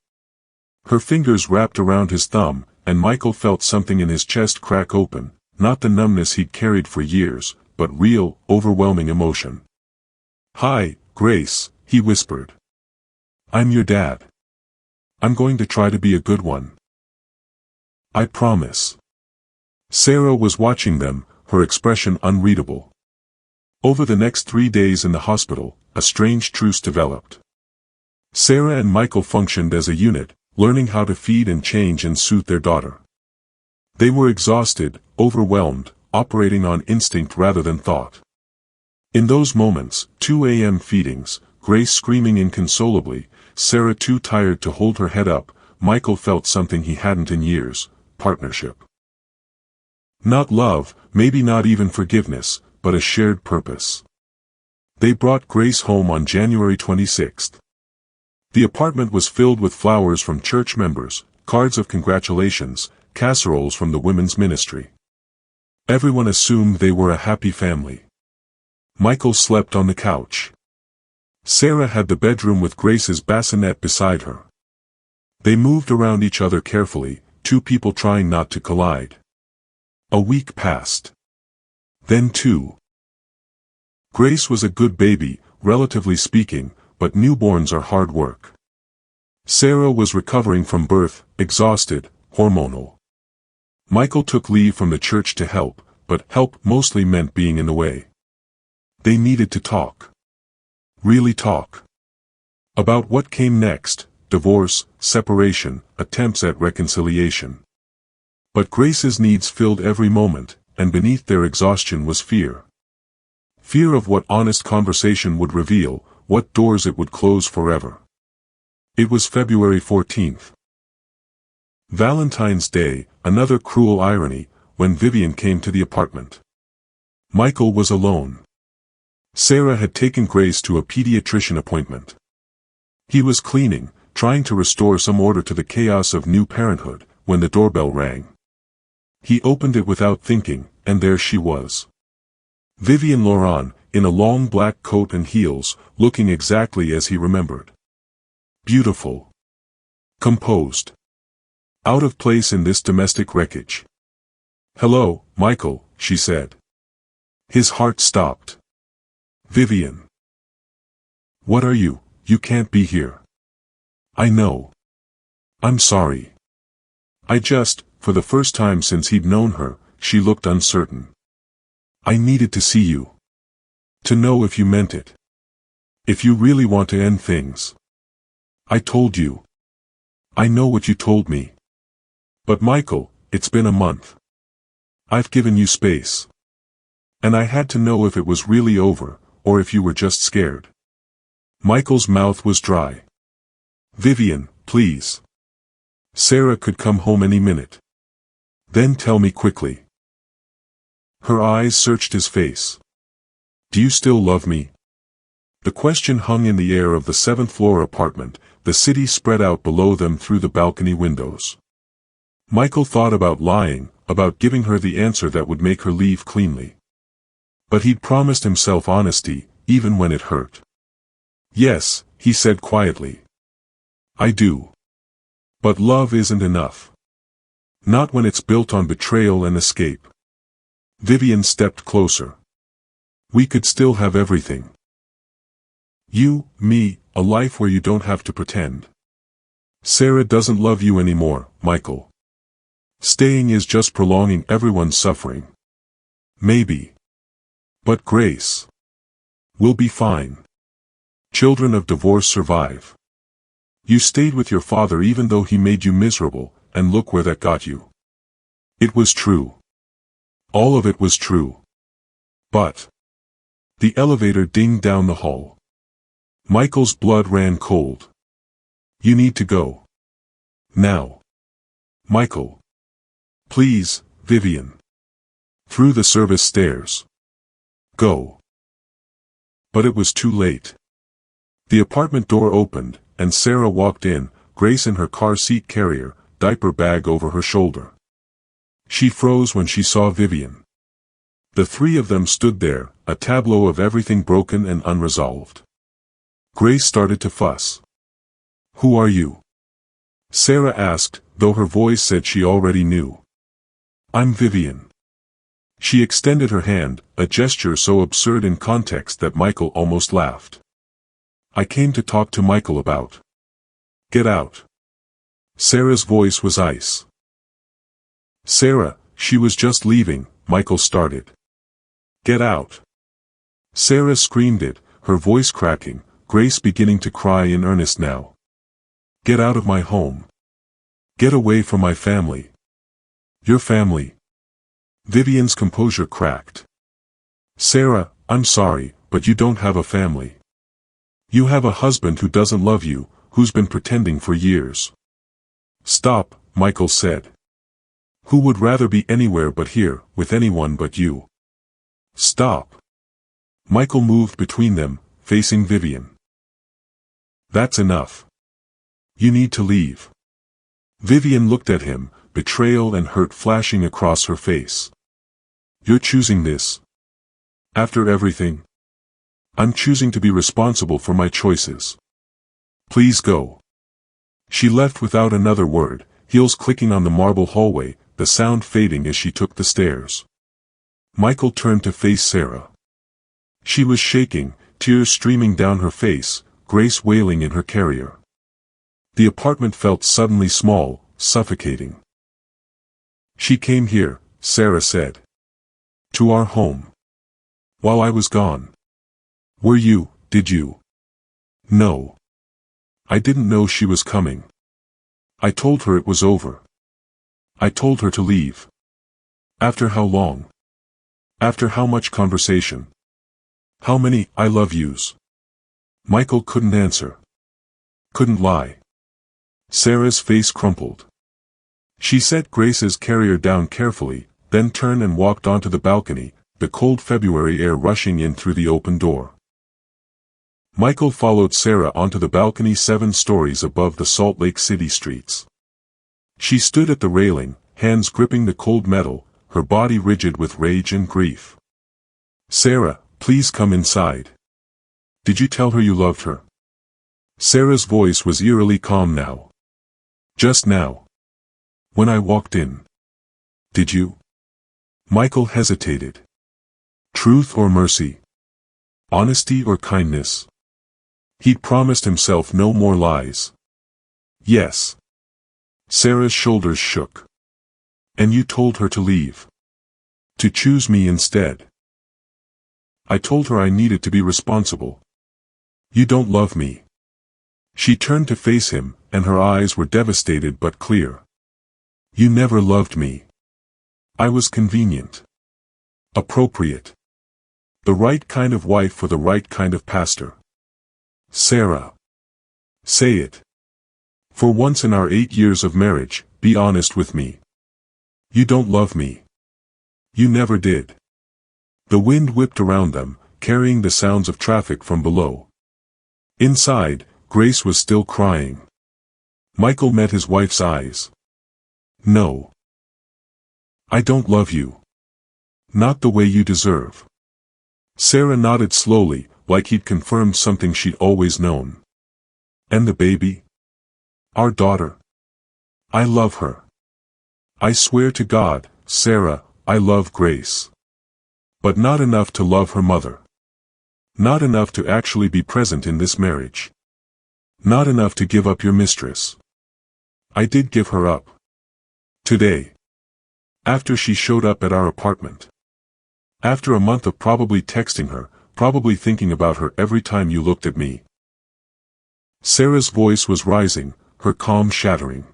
Her fingers wrapped around his thumb, and Michael felt something in his chest crack open, not the numbness he'd carried for years, but real, overwhelming emotion. Hi, Grace, he whispered. I'm your dad. I'm going to try to be a good one. I promise. Sarah was watching them, her expression unreadable. Over the next 3 days in the hospital, a strange truce developed. Sarah and Michael functioned as a unit, learning how to feed and change and soothe their daughter. They were exhausted, overwhelmed, operating on instinct rather than thought. In those moments, 2 a.m. feedings, Grace screaming inconsolably, Sarah too tired to hold her head up, Michael felt something he hadn't in years, partnership. Not love, maybe not even forgiveness, but a shared purpose. They brought Grace home on January 26th. The apartment was filled with flowers from church members, cards of congratulations, casseroles from the women's ministry. Everyone assumed they were a happy family. Michael slept on the couch. Sarah had the bedroom with Grace's bassinet beside her. They moved around each other carefully, two people trying not to collide. A week passed. Then 2. Grace was a good baby, relatively speaking, but newborns are hard work. Sarah was recovering from birth, exhausted, hormonal. Michael took leave from the church to help, but help mostly meant being in the way. They needed to talk. Really talk. About what came next, divorce, separation, attempts at reconciliation. But Grace's needs filled every moment, and beneath their exhaustion was fear. Fear of what honest conversation would reveal, what doors it would close forever. It was February 14th. Valentine's Day, another cruel irony, when Vivian came to the apartment. Michael was alone. Sarah had taken Grace to a pediatrician appointment. He was cleaning, trying to restore some order to the chaos of new parenthood, when the doorbell rang. He opened it without thinking, and there she was. Vivian Laurent, in a long black coat and heels, looking exactly as he remembered. Beautiful. Composed. Out of place in this domestic wreckage. "Hello, Michael," she said. His heart stopped. "Vivian. What are you? You can't be here." "I know. I'm sorry." For the first time since he'd known her, she looked uncertain. "I needed to see you. To know if you meant it. If you really want to end things. I told you. I know what you told me. But Michael, it's been a month. I've given you space. And I had to know if it was really over, or if you were just scared." Michael's mouth was dry. "Vivian, please. Sarah could come home any minute. Then tell me quickly." Her eyes searched his face. "Do you still love me?" The question hung in the air of the 7th-floor apartment, the city spread out below them through the balcony windows. Michael thought about lying, about giving her the answer that would make her leave cleanly. But he'd promised himself honesty, even when it hurt. "Yes," he said quietly. "I do. But love isn't enough. Not when it's built on betrayal and escape." Vivian stepped closer. "We could still have everything. You, me, a life where you don't have to pretend. Sarah doesn't love you anymore, Michael. Staying is just prolonging everyone's suffering. Maybe. But Grace. We'll be fine. Children of divorce survive. You stayed with your father even though he made you miserable, and look where that got you." It was true. All of it was true. But the elevator dinged down the hall. Michael's blood ran cold. "You need to go. Now. Michael. Please, Vivian." Through the service stairs. "Go." But it was too late. The apartment door opened, and Sarah walked in, Grace in her car seat carrier, diaper bag over her shoulder. She froze when she saw Vivian. The three of them stood there, a tableau of everything broken and unresolved. Grace started to fuss. "Who are you?" Sarah asked, though her voice said she already knew. "I'm Vivian." She extended her hand, a gesture so absurd in context that Michael almost laughed. "I came to talk to Michael about." "Get out." Sarah's voice was ice. "Sarah, she was just leaving," Michael started. "Get out." Sarah screamed it, her voice cracking, Grace beginning to cry in earnest now. "Get out of my home. Get away from my family." "Your family?" Vivian's composure cracked. "Sarah, I'm sorry, but you don't have a family. You have a husband who doesn't love you, who's been pretending for years." "Stop," Michael said. "Who would rather be anywhere but here, with anyone but you?" "Stop." Michael moved between them, facing Vivian. "That's enough. You need to leave." Vivian looked at him, betrayal and hurt flashing across her face. "You're choosing this? After everything?" "I'm choosing to be responsible for my choices. Please go." She left without another word, heels clicking on the marble hallway, the sound fading as she took the stairs. Michael turned to face Sarah. She was shaking, tears streaming down her face, Grace wailing in her carrier. The apartment felt suddenly small, suffocating. "She came here," Sarah said. "To our home. While I was gone. Did you?" "No. I didn't know she was coming. I told her it was over. I told her to leave." "After how long? After how much conversation? How many 'I love yous'?" Michael couldn't answer. Couldn't lie. Sarah's face crumpled. She set Grace's carrier down carefully, then turned and walked onto the balcony, the cold February air rushing in through the open door. Michael followed Sarah onto the balcony 7 stories above the Salt Lake City streets. She stood at the railing, hands gripping the cold metal, her body rigid with rage and grief. "Sarah, please come inside. Did you tell her you loved her?" Sarah's voice was eerily calm now. "Just now. When I walked in. Did you? Michael hesitated. Truth or mercy? Honesty or kindness? He'd promised himself no more lies. Yes. Sarah's shoulders shook. And you told her to leave. To choose me instead. I told her I needed to be responsible. You don't love me. She turned to face him, and her eyes were devastated but clear. You never loved me. I was convenient. Appropriate. The right kind of wife for the right kind of pastor. Sarah. Say it. For once in our 8 years of marriage, be honest with me. You don't love me. You never did. The wind whipped around them, carrying the sounds of traffic from below. Inside, Grace was still crying. Michael met his wife's eyes. No. I don't love you. Not the way you deserve. Sarah nodded slowly, like he'd confirmed something she'd always known. And the baby? Our daughter. I love her. I swear to God, Sarah, I love Grace. But not enough to love her mother. Not enough to actually be present in this marriage. Not enough to give up your mistress. I did give her up. Today. After she showed up at our apartment. After a month of probably texting her, probably thinking about her every time you looked at me. Sarah's voice was rising, her calm shattering.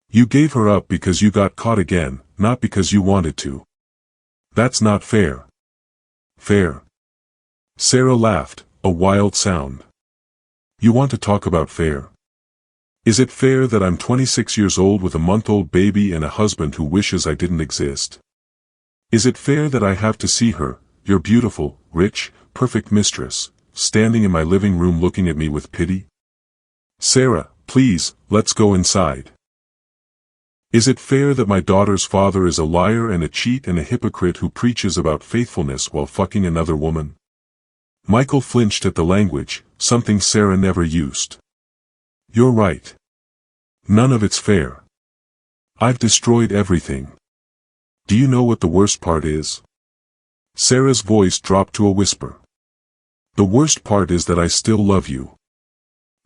You gave her up because you got caught again, not because you wanted to. That's not fair. Fair. Sarah laughed, a wild sound. You want to talk about fair? Is it fair that I'm 26 years old with a month-old baby and a husband who wishes I didn't exist? Is it fair that I have to see her, your beautiful, rich, perfect mistress, standing in my living room looking at me with pity? Sarah, please, let's go inside. Is it fair that my daughter's father is a liar and a cheat and a hypocrite who preaches about faithfulness while fucking another woman? Michael flinched at the language, something Sarah never used. You're right. None of it's fair. I've destroyed everything. Do you know what the worst part is? Sarah's voice dropped to a whisper. The worst part is that I still love you.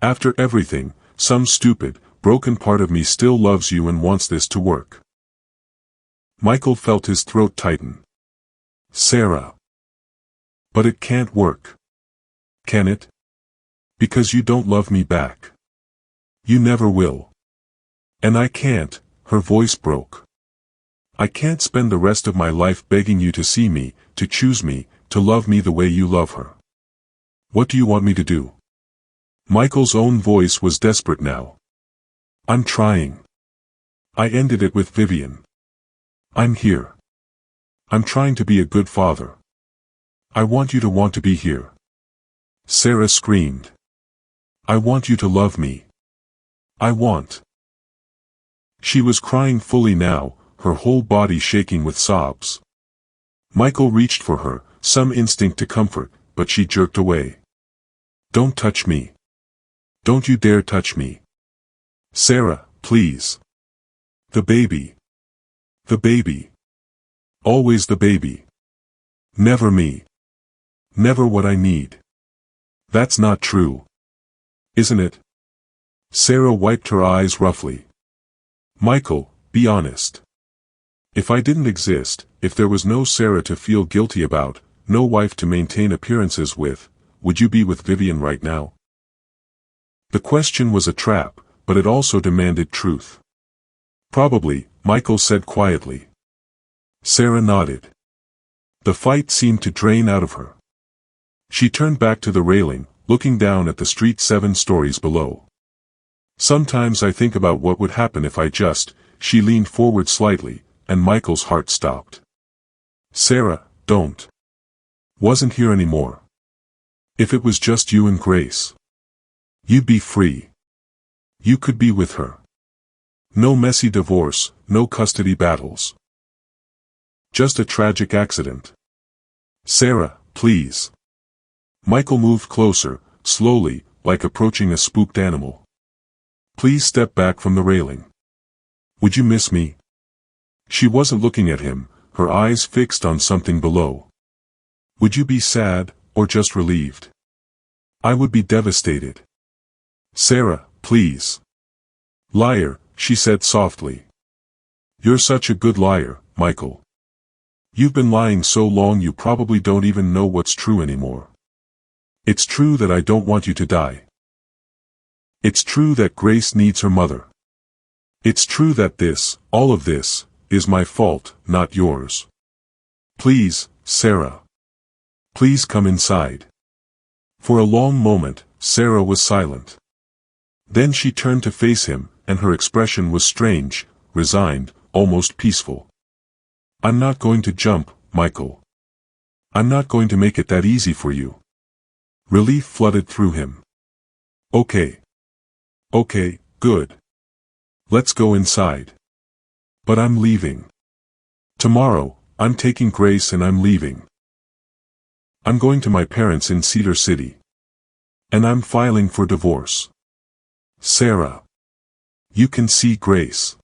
After everything, some stupid, broken part of me still loves you and wants this to work. Michael felt his throat tighten. Sarah. But it can't work. Can it? Because you don't love me back. You never will. And I can't, her voice broke. I can't spend the rest of my life begging you to see me, to choose me, to love me the way you love her. What do you want me to do? Michael's own voice was desperate now. I'm trying. I ended it with Vivian. I'm here. I'm trying to be a good father. I want you to want to be here. Sarah screamed. I want you to love me. I want. She was crying fully now, her whole body shaking with sobs. Michael reached for her, some instinct to comfort, but she jerked away. Don't touch me. Don't you dare touch me. Sarah, please. The baby. The baby. Always the baby. Never me. Never what I need. That's not true. Isn't it? Sarah wiped her eyes roughly. Michael, be honest. If I didn't exist, if there was no Sarah to feel guilty about, no wife to maintain appearances with, would you be with Vivian right now? The question was a trap, but it also demanded truth. Probably, Michael said quietly. Sarah nodded. The fight seemed to drain out of her. She turned back to the railing, looking down at the street 7 stories below. Sometimes I think about what would happen if I just, she leaned forward slightly, and Michael's heart stopped. Sarah, don't. Wasn't here anymore. If it was just you and Grace. You'd be free. You could be with her. No messy divorce, no custody battles. Just a tragic accident. Sarah, please. Michael moved closer, slowly, like approaching a spooked animal. Please step back from the railing. Would you miss me? She wasn't looking at him, her eyes fixed on something below. Would you be sad, or just relieved? I would be devastated. Sarah, please. Liar, she said softly. You're such a good liar, Michael. You've been lying so long you probably don't even know what's true anymore. It's true that I don't want you to die. It's true that Grace needs her mother. It's true that this, all of this, is my fault, not yours. Please, Sarah. Please come inside. For a long moment, Sarah was silent. Then she turned to face him, and her expression was strange, resigned, almost peaceful. I'm not going to jump, Michael. I'm not going to make it that easy for you. Relief flooded through him. Okay. Okay, good. Let's go inside. But I'm leaving. Tomorrow, I'm taking Grace and I'm leaving. I'm going to my parents in Cedar City. And I'm filing for divorce. Sarah. You can see Grace.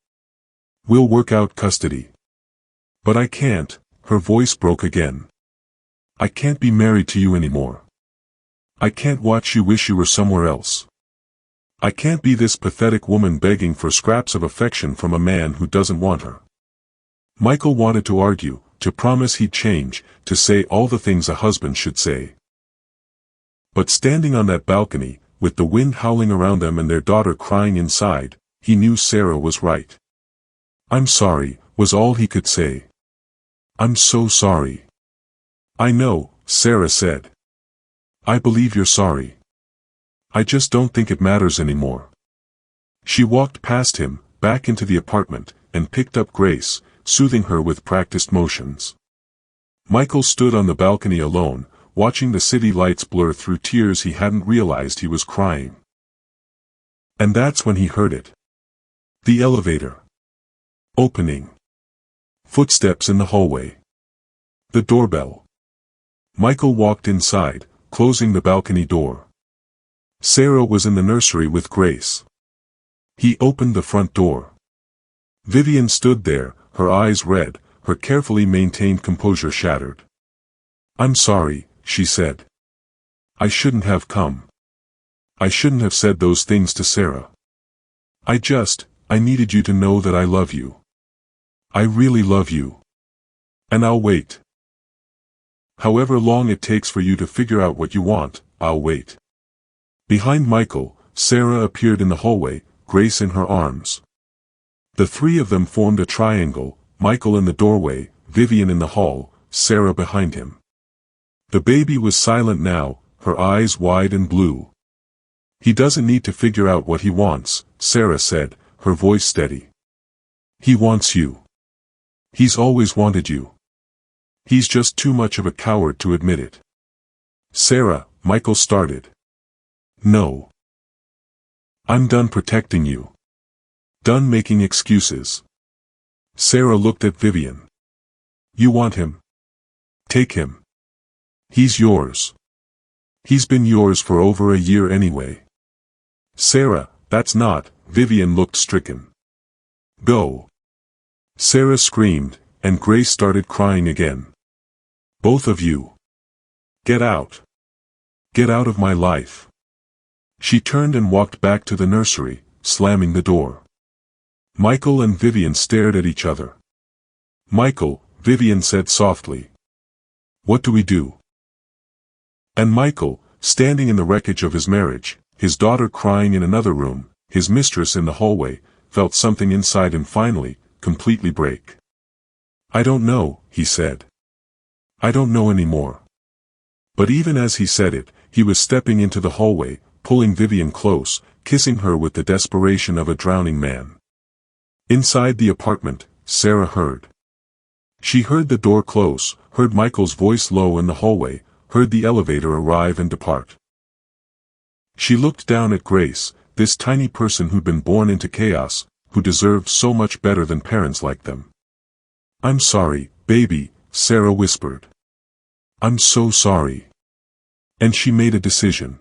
We'll work out custody. But I can't, her voice broke again. I can't be married to you anymore. I can't watch you wish you were somewhere else. I can't be this pathetic woman begging for scraps of affection from a man who doesn't want her. Michael wanted to argue, to promise he'd change, to say all the things a husband should say. But standing on that balcony, with the wind howling around them and their daughter crying inside, he knew Sarah was right. I'm sorry, was all he could say. I'm so sorry. I know, Sarah said. I believe you're sorry. I just don't think it matters anymore. She walked past him, back into the apartment, and picked up Grace, soothing her with practiced motions. Michael stood on the balcony alone, watching the city lights blur through tears he hadn't realized he was crying. And that's when he heard it. The elevator. Opening. Footsteps in the hallway. The doorbell. Michael walked inside, closing the balcony door. Sarah was in the nursery with Grace. He opened the front door. Vivian stood there, her eyes red, her carefully maintained composure shattered. I'm sorry, she said. I shouldn't have come. I shouldn't have said those things to Sarah. I needed you to know that I love you. I really love you. And I'll wait. However long it takes for you to figure out what you want, I'll wait. Behind Michael, Sarah appeared in the hallway, Grace in her arms. The three of them formed a triangle, Michael in the doorway, Vivian in the hall, Sarah behind him. The baby was silent now, her eyes wide and blue. He doesn't need to figure out what he wants, Sarah said, her voice steady. He wants you. He's always wanted you. He's just too much of a coward to admit it. Sarah, Michael started. No. I'm done protecting you. Done making excuses. Sarah looked at Vivian. You want him? Take him. He's yours. He's been yours for over a year anyway. Sarah, that's not, Vivian looked stricken. Go. Sarah screamed, and Grace started crying again. Both of you. Get out. Get out of my life. She turned and walked back to the nursery, slamming the door. Michael and Vivian stared at each other. Michael, Vivian said softly. What do we do? And Michael, standing in the wreckage of his marriage, his daughter crying in another room, his mistress in the hallway, felt something inside him finally, completely break. I don't know, he said. I don't know anymore. But even as he said it, he was stepping into the hallway, pulling Vivian close, kissing her with the desperation of a drowning man. Inside the apartment, Sarah heard. She heard the door close, heard Michael's voice low in the hallway, heard the elevator arrive and depart. She looked down at Grace, this tiny person who'd been born into chaos, who deserved so much better than parents like them. I'm sorry, baby, Sarah whispered. I'm so sorry. And she made a decision.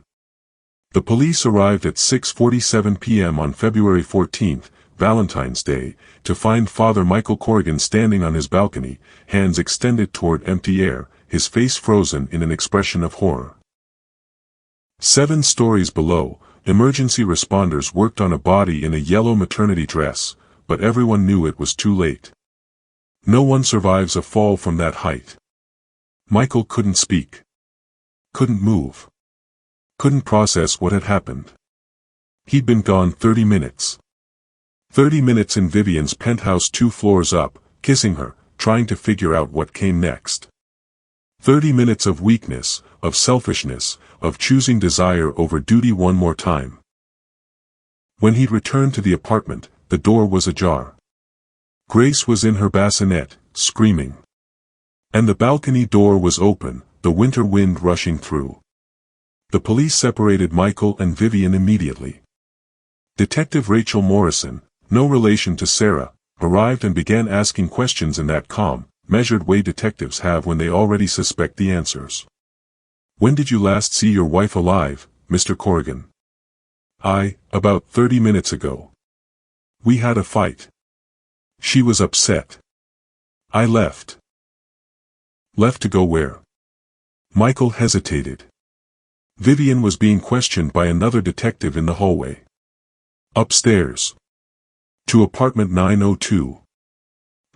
The police arrived at 6:47 p.m. on February 14th, Valentine's Day, to find Father Michael Corrigan standing on his balcony, hands extended toward empty air, his face frozen in an expression of horror. 7 stories below, emergency responders worked on a body in a yellow maternity dress, but everyone knew it was too late. No one survives a fall from that height. Michael couldn't speak. Couldn't move. Couldn't process what had happened. He'd been gone 30 minutes. 30 minutes in Vivian's penthouse 2 floors up, kissing her, trying to figure out what came next. 30 minutes of weakness, of selfishness, of choosing desire over duty one more time. When he'd returned to the apartment, the door was ajar. Grace was in her bassinet, screaming. And the balcony door was open, the winter wind rushing through. The police separated Michael and Vivian immediately. Detective Rachel Morrison, no relation to Sarah, arrived and began asking questions in that calm, measured way detectives have when they already suspect the answers. "When did you last see your wife alive, Mr. Corrigan?" About 30 minutes ago. "We had a fight. She was upset. I left." "Left to go where?" Michael hesitated. Vivian was being questioned by another detective in the hallway. "Upstairs. To apartment 902.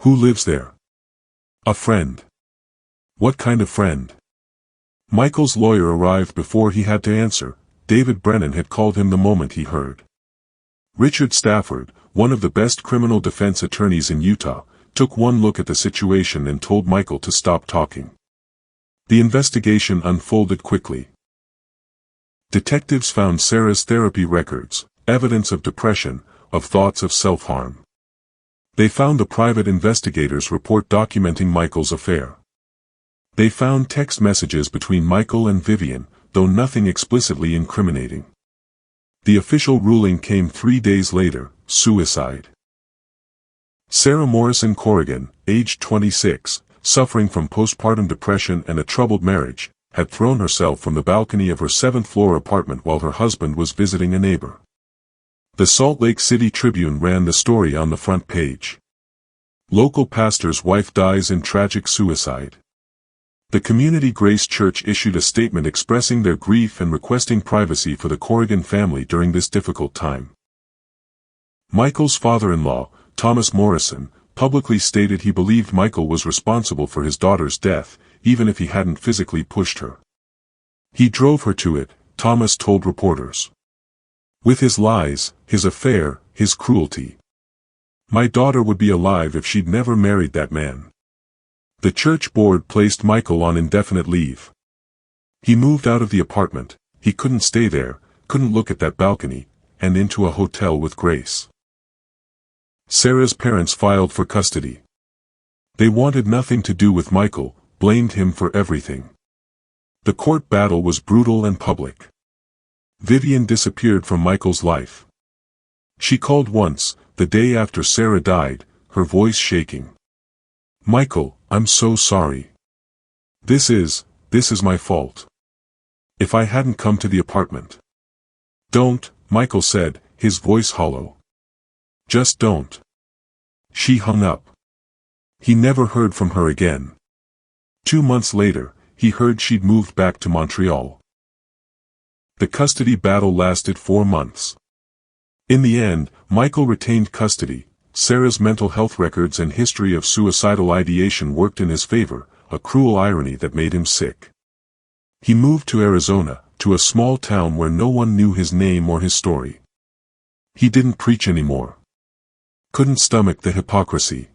"Who lives there?" "A friend." "What kind of friend?" Michael's lawyer arrived before he had to answer. David Brennan had called him the moment he heard. Richard Stafford, one of the best criminal defense attorneys in Utah, took one look at the situation and told Michael to stop talking. The investigation unfolded quickly. Detectives found Sarah's therapy records, evidence of depression, of thoughts of self-harm. They found the private investigator's report documenting Michael's affair. They found text messages between Michael and Vivian, though nothing explicitly incriminating. The official ruling came 3 days later: suicide. Sarah Morrison Corrigan, aged 26, suffering from postpartum depression and a troubled marriage, had thrown herself from the balcony of her 7th-floor apartment while her husband was visiting a neighbor. The Salt Lake City Tribune ran the story on the front page. Local pastor's wife dies in tragic suicide. The Community Grace Church issued a statement expressing their grief and requesting privacy for the Corrigan family during this difficult time. Michael's father-in-law, Thomas Morrison, publicly stated he believed Michael was responsible for his daughter's death, even if he hadn't physically pushed her. He drove her to it, Thomas told reporters. With his lies, his affair, his cruelty. "My daughter would be alive if she'd never married that man." The church board placed Michael on indefinite leave. He moved out of the apartment, he couldn't stay there, couldn't look at that balcony, and into a hotel with Grace. Sarah's parents filed for custody. They wanted nothing to do with Michael, blamed him for everything. The court battle was brutal and public. Vivian disappeared from Michael's life. She called once, the day after Sarah died, her voice shaking. "Michael, I'm so sorry. This is my fault. If I hadn't come to the apartment." "Don't," Michael said, his voice hollow. "Just don't." She hung up. He never heard from her again. 2 months later, he heard she'd moved back to Montreal. The custody battle lasted 4 months. In the end, Michael retained custody. Sarah's mental health records and history of suicidal ideation worked in his favor, a cruel irony that made him sick. He moved to Arizona, to a small town where no one knew his name or his story. He didn't preach anymore. Couldn't stomach the hypocrisy.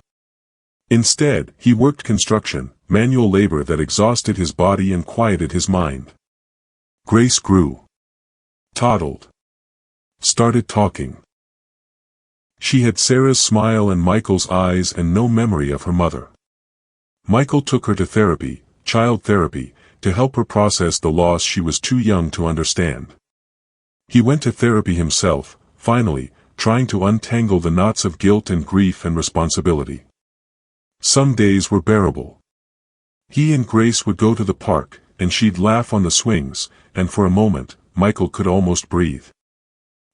Instead, he worked construction, manual labor that exhausted his body and quieted his mind. Grace grew. Toddled. Started talking. She had Sarah's smile and Michael's eyes and no memory of her mother. Michael took her to therapy, child therapy, to help her process the loss she was too young to understand. He went to therapy himself, finally, trying to untangle the knots of guilt and grief and responsibility. Some days were bearable. He and Grace would go to the park, and she'd laugh on the swings, and for a moment, Michael could almost breathe.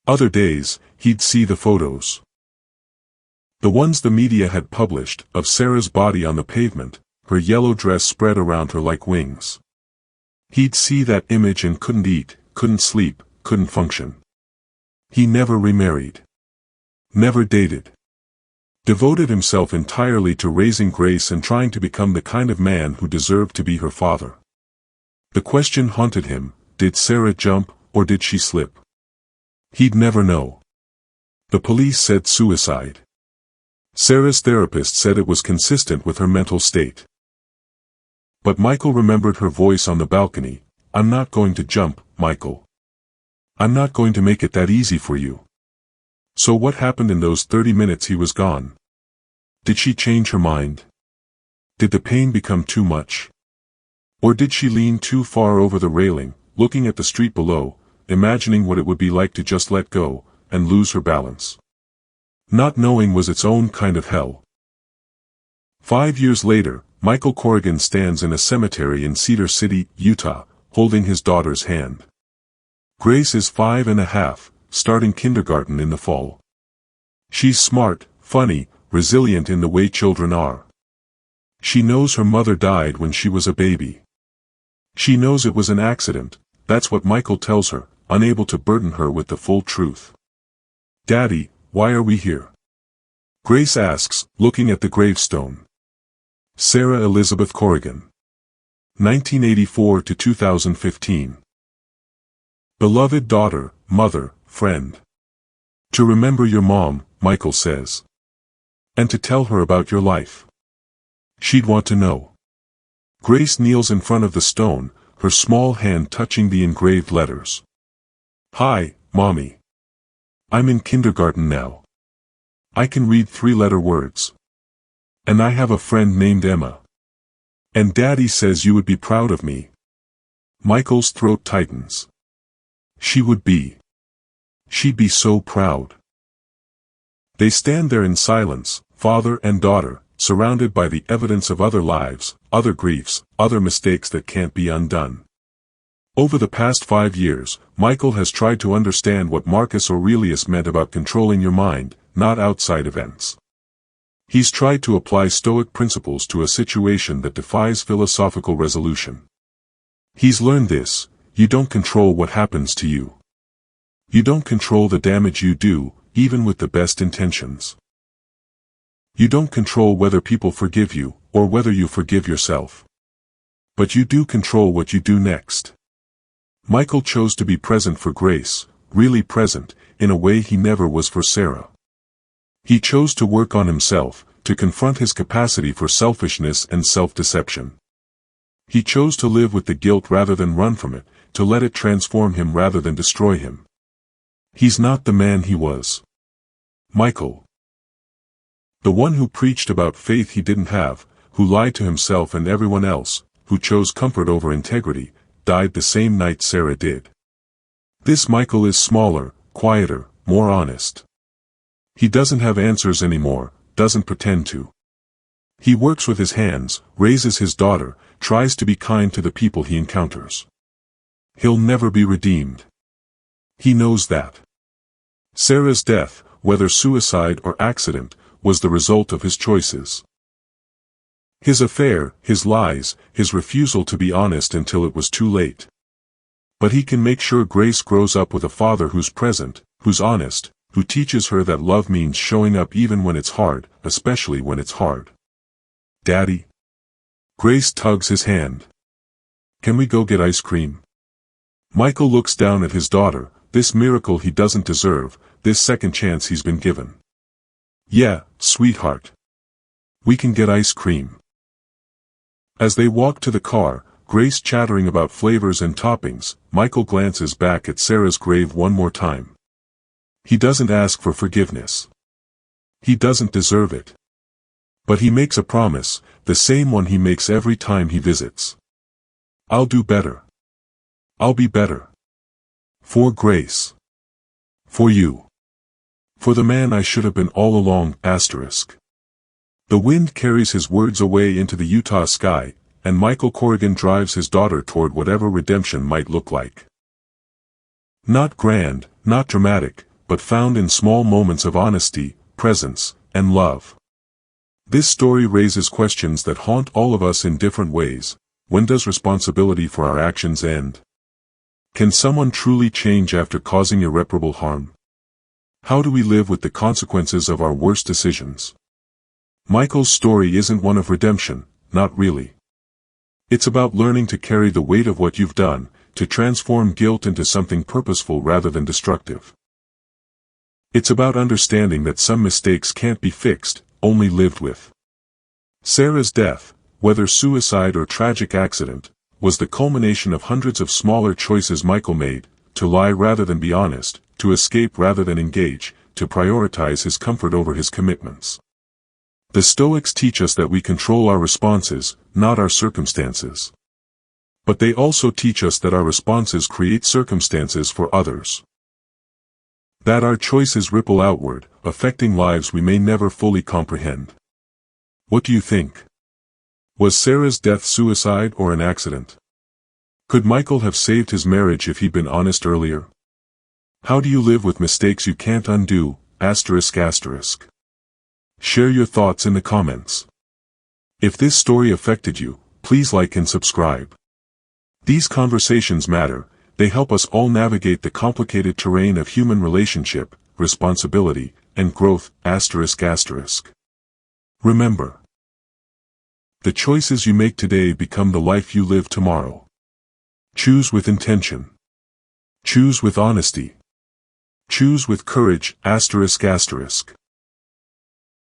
Other days, he'd see the photos. The ones the media had published, of Sarah's body on the pavement, her yellow dress spread around her like wings. He'd see that image and couldn't eat, couldn't sleep, couldn't function. He never remarried. Never dated. Devoted himself entirely to raising Grace and trying to become the kind of man who deserved to be her father. The question haunted him, did Sarah jump, or did she slip? He'd never know. The police said suicide. Sarah's therapist said it was consistent with her mental state. But Michael remembered her voice on the balcony. I'm not going to jump, Michael. I'm not going to make it that easy for you. So what happened in those 30 minutes he was gone? Did she change her mind? Did the pain become too much? Or did she lean too far over the railing, looking at the street below, imagining what it would be like to just let go, and lose her balance? Not knowing was its own kind of hell. 5 years later, Michael Corrigan stands in a cemetery in Cedar City, Utah, holding his daughter's hand. Grace is 5.5, starting kindergarten in the fall. She's smart, funny, resilient in the way children are. She knows her mother died when she was a baby. She knows it was an accident, that's what Michael tells her, unable to burden her with the full truth. Daddy, why are we here? Grace asks, looking at the gravestone. Sarah Elizabeth Corrigan. 1984 to 2015. Beloved daughter, mother, friend. To remember your mom, Michael says. And to tell her about your life. She'd want to know. Grace kneels in front of the stone, her small hand touching the engraved letters. Hi, Mommy. I'm in kindergarten now. I can read 3-letter words. And I have a friend named Emma. And Daddy says you would be proud of me. Michael's throat tightens. She would be. She'd be so proud. They stand there in silence, father and daughter, surrounded by the evidence of other lives, other griefs, other mistakes that can't be undone. Over the past 5 years, Michael has tried to understand what Marcus Aurelius meant about controlling your mind, not outside events. He's tried to apply Stoic principles to a situation that defies philosophical resolution. He's learned this: you don't control what happens to you. You don't control the damage you do, even with the best intentions. You don't control whether people forgive you, or whether you forgive yourself. But you do control what you do next. Michael chose to be present for Grace, really present, in a way he never was for Sarah. He chose to work on himself, to confront his capacity for selfishness and self-deception. He chose to live with the guilt rather than run from it, to let it transform him rather than destroy him. He's not the man he was. Michael. The one who preached about faith he didn't have, who lied to himself and everyone else, who chose comfort over integrity, died the same night Sarah did. This Michael is smaller, quieter, more honest. He doesn't have answers anymore, doesn't pretend to. He works with his hands, raises his daughter, tries to be kind to the people he encounters. He'll never be redeemed. He knows that. Sarah's death, whether suicide or accident, was the result of his choices. His affair, his lies, his refusal to be honest until it was too late. But he can make sure Grace grows up with a father who's present, who's honest, who teaches her that love means showing up even when it's hard, especially when it's hard. Daddy? Grace tugs his hand. Can we go get ice cream? Michael looks down at his daughter, this miracle he doesn't deserve, this second chance he's been given. Yeah, sweetheart. We can get ice cream. As they walk to the car, Grace chattering about flavors and toppings, Michael glances back at Sarah's grave one more time. He doesn't ask for forgiveness. He doesn't deserve it. But he makes a promise, the same one he makes every time he visits. I'll do better. I'll be better. For Grace. For you. For the man I should have been all along, asterisk. The wind carries his words away into the Utah sky, and Michael Corrigan drives his daughter toward whatever redemption might look like. Not grand, not dramatic, but found in small moments of honesty, presence, and love. This story raises questions that haunt all of us in different ways. When does responsibility for our actions end? Can someone truly change after causing irreparable harm? How do we live with the consequences of our worst decisions? Michael's story isn't one of redemption, not really. It's about learning to carry the weight of what you've done, to transform guilt into something purposeful rather than destructive. It's about understanding that some mistakes can't be fixed, only lived with. Sarah's death, whether suicide or tragic accident, was the culmination of hundreds of smaller choices Michael made, to lie rather than be honest, to escape rather than engage, to prioritize his comfort over his commitments. The Stoics teach us that we control our responses, not our circumstances. But they also teach us that our responses create circumstances for others. That our choices ripple outward, affecting lives we may never fully comprehend. What do you think? Was Sarah's death suicide or an accident? Could Michael have saved his marriage if he'd been honest earlier? How do you live with mistakes you can't undo? ***. Share your thoughts in the comments. If this story affected you, please like and subscribe. These conversations matter. They help us all navigate the complicated terrain of human relationship, responsibility, and growth. ***. Remember, the choices you make today become the life you live tomorrow. Choose with intention. Choose with honesty. Choose with courage. ***.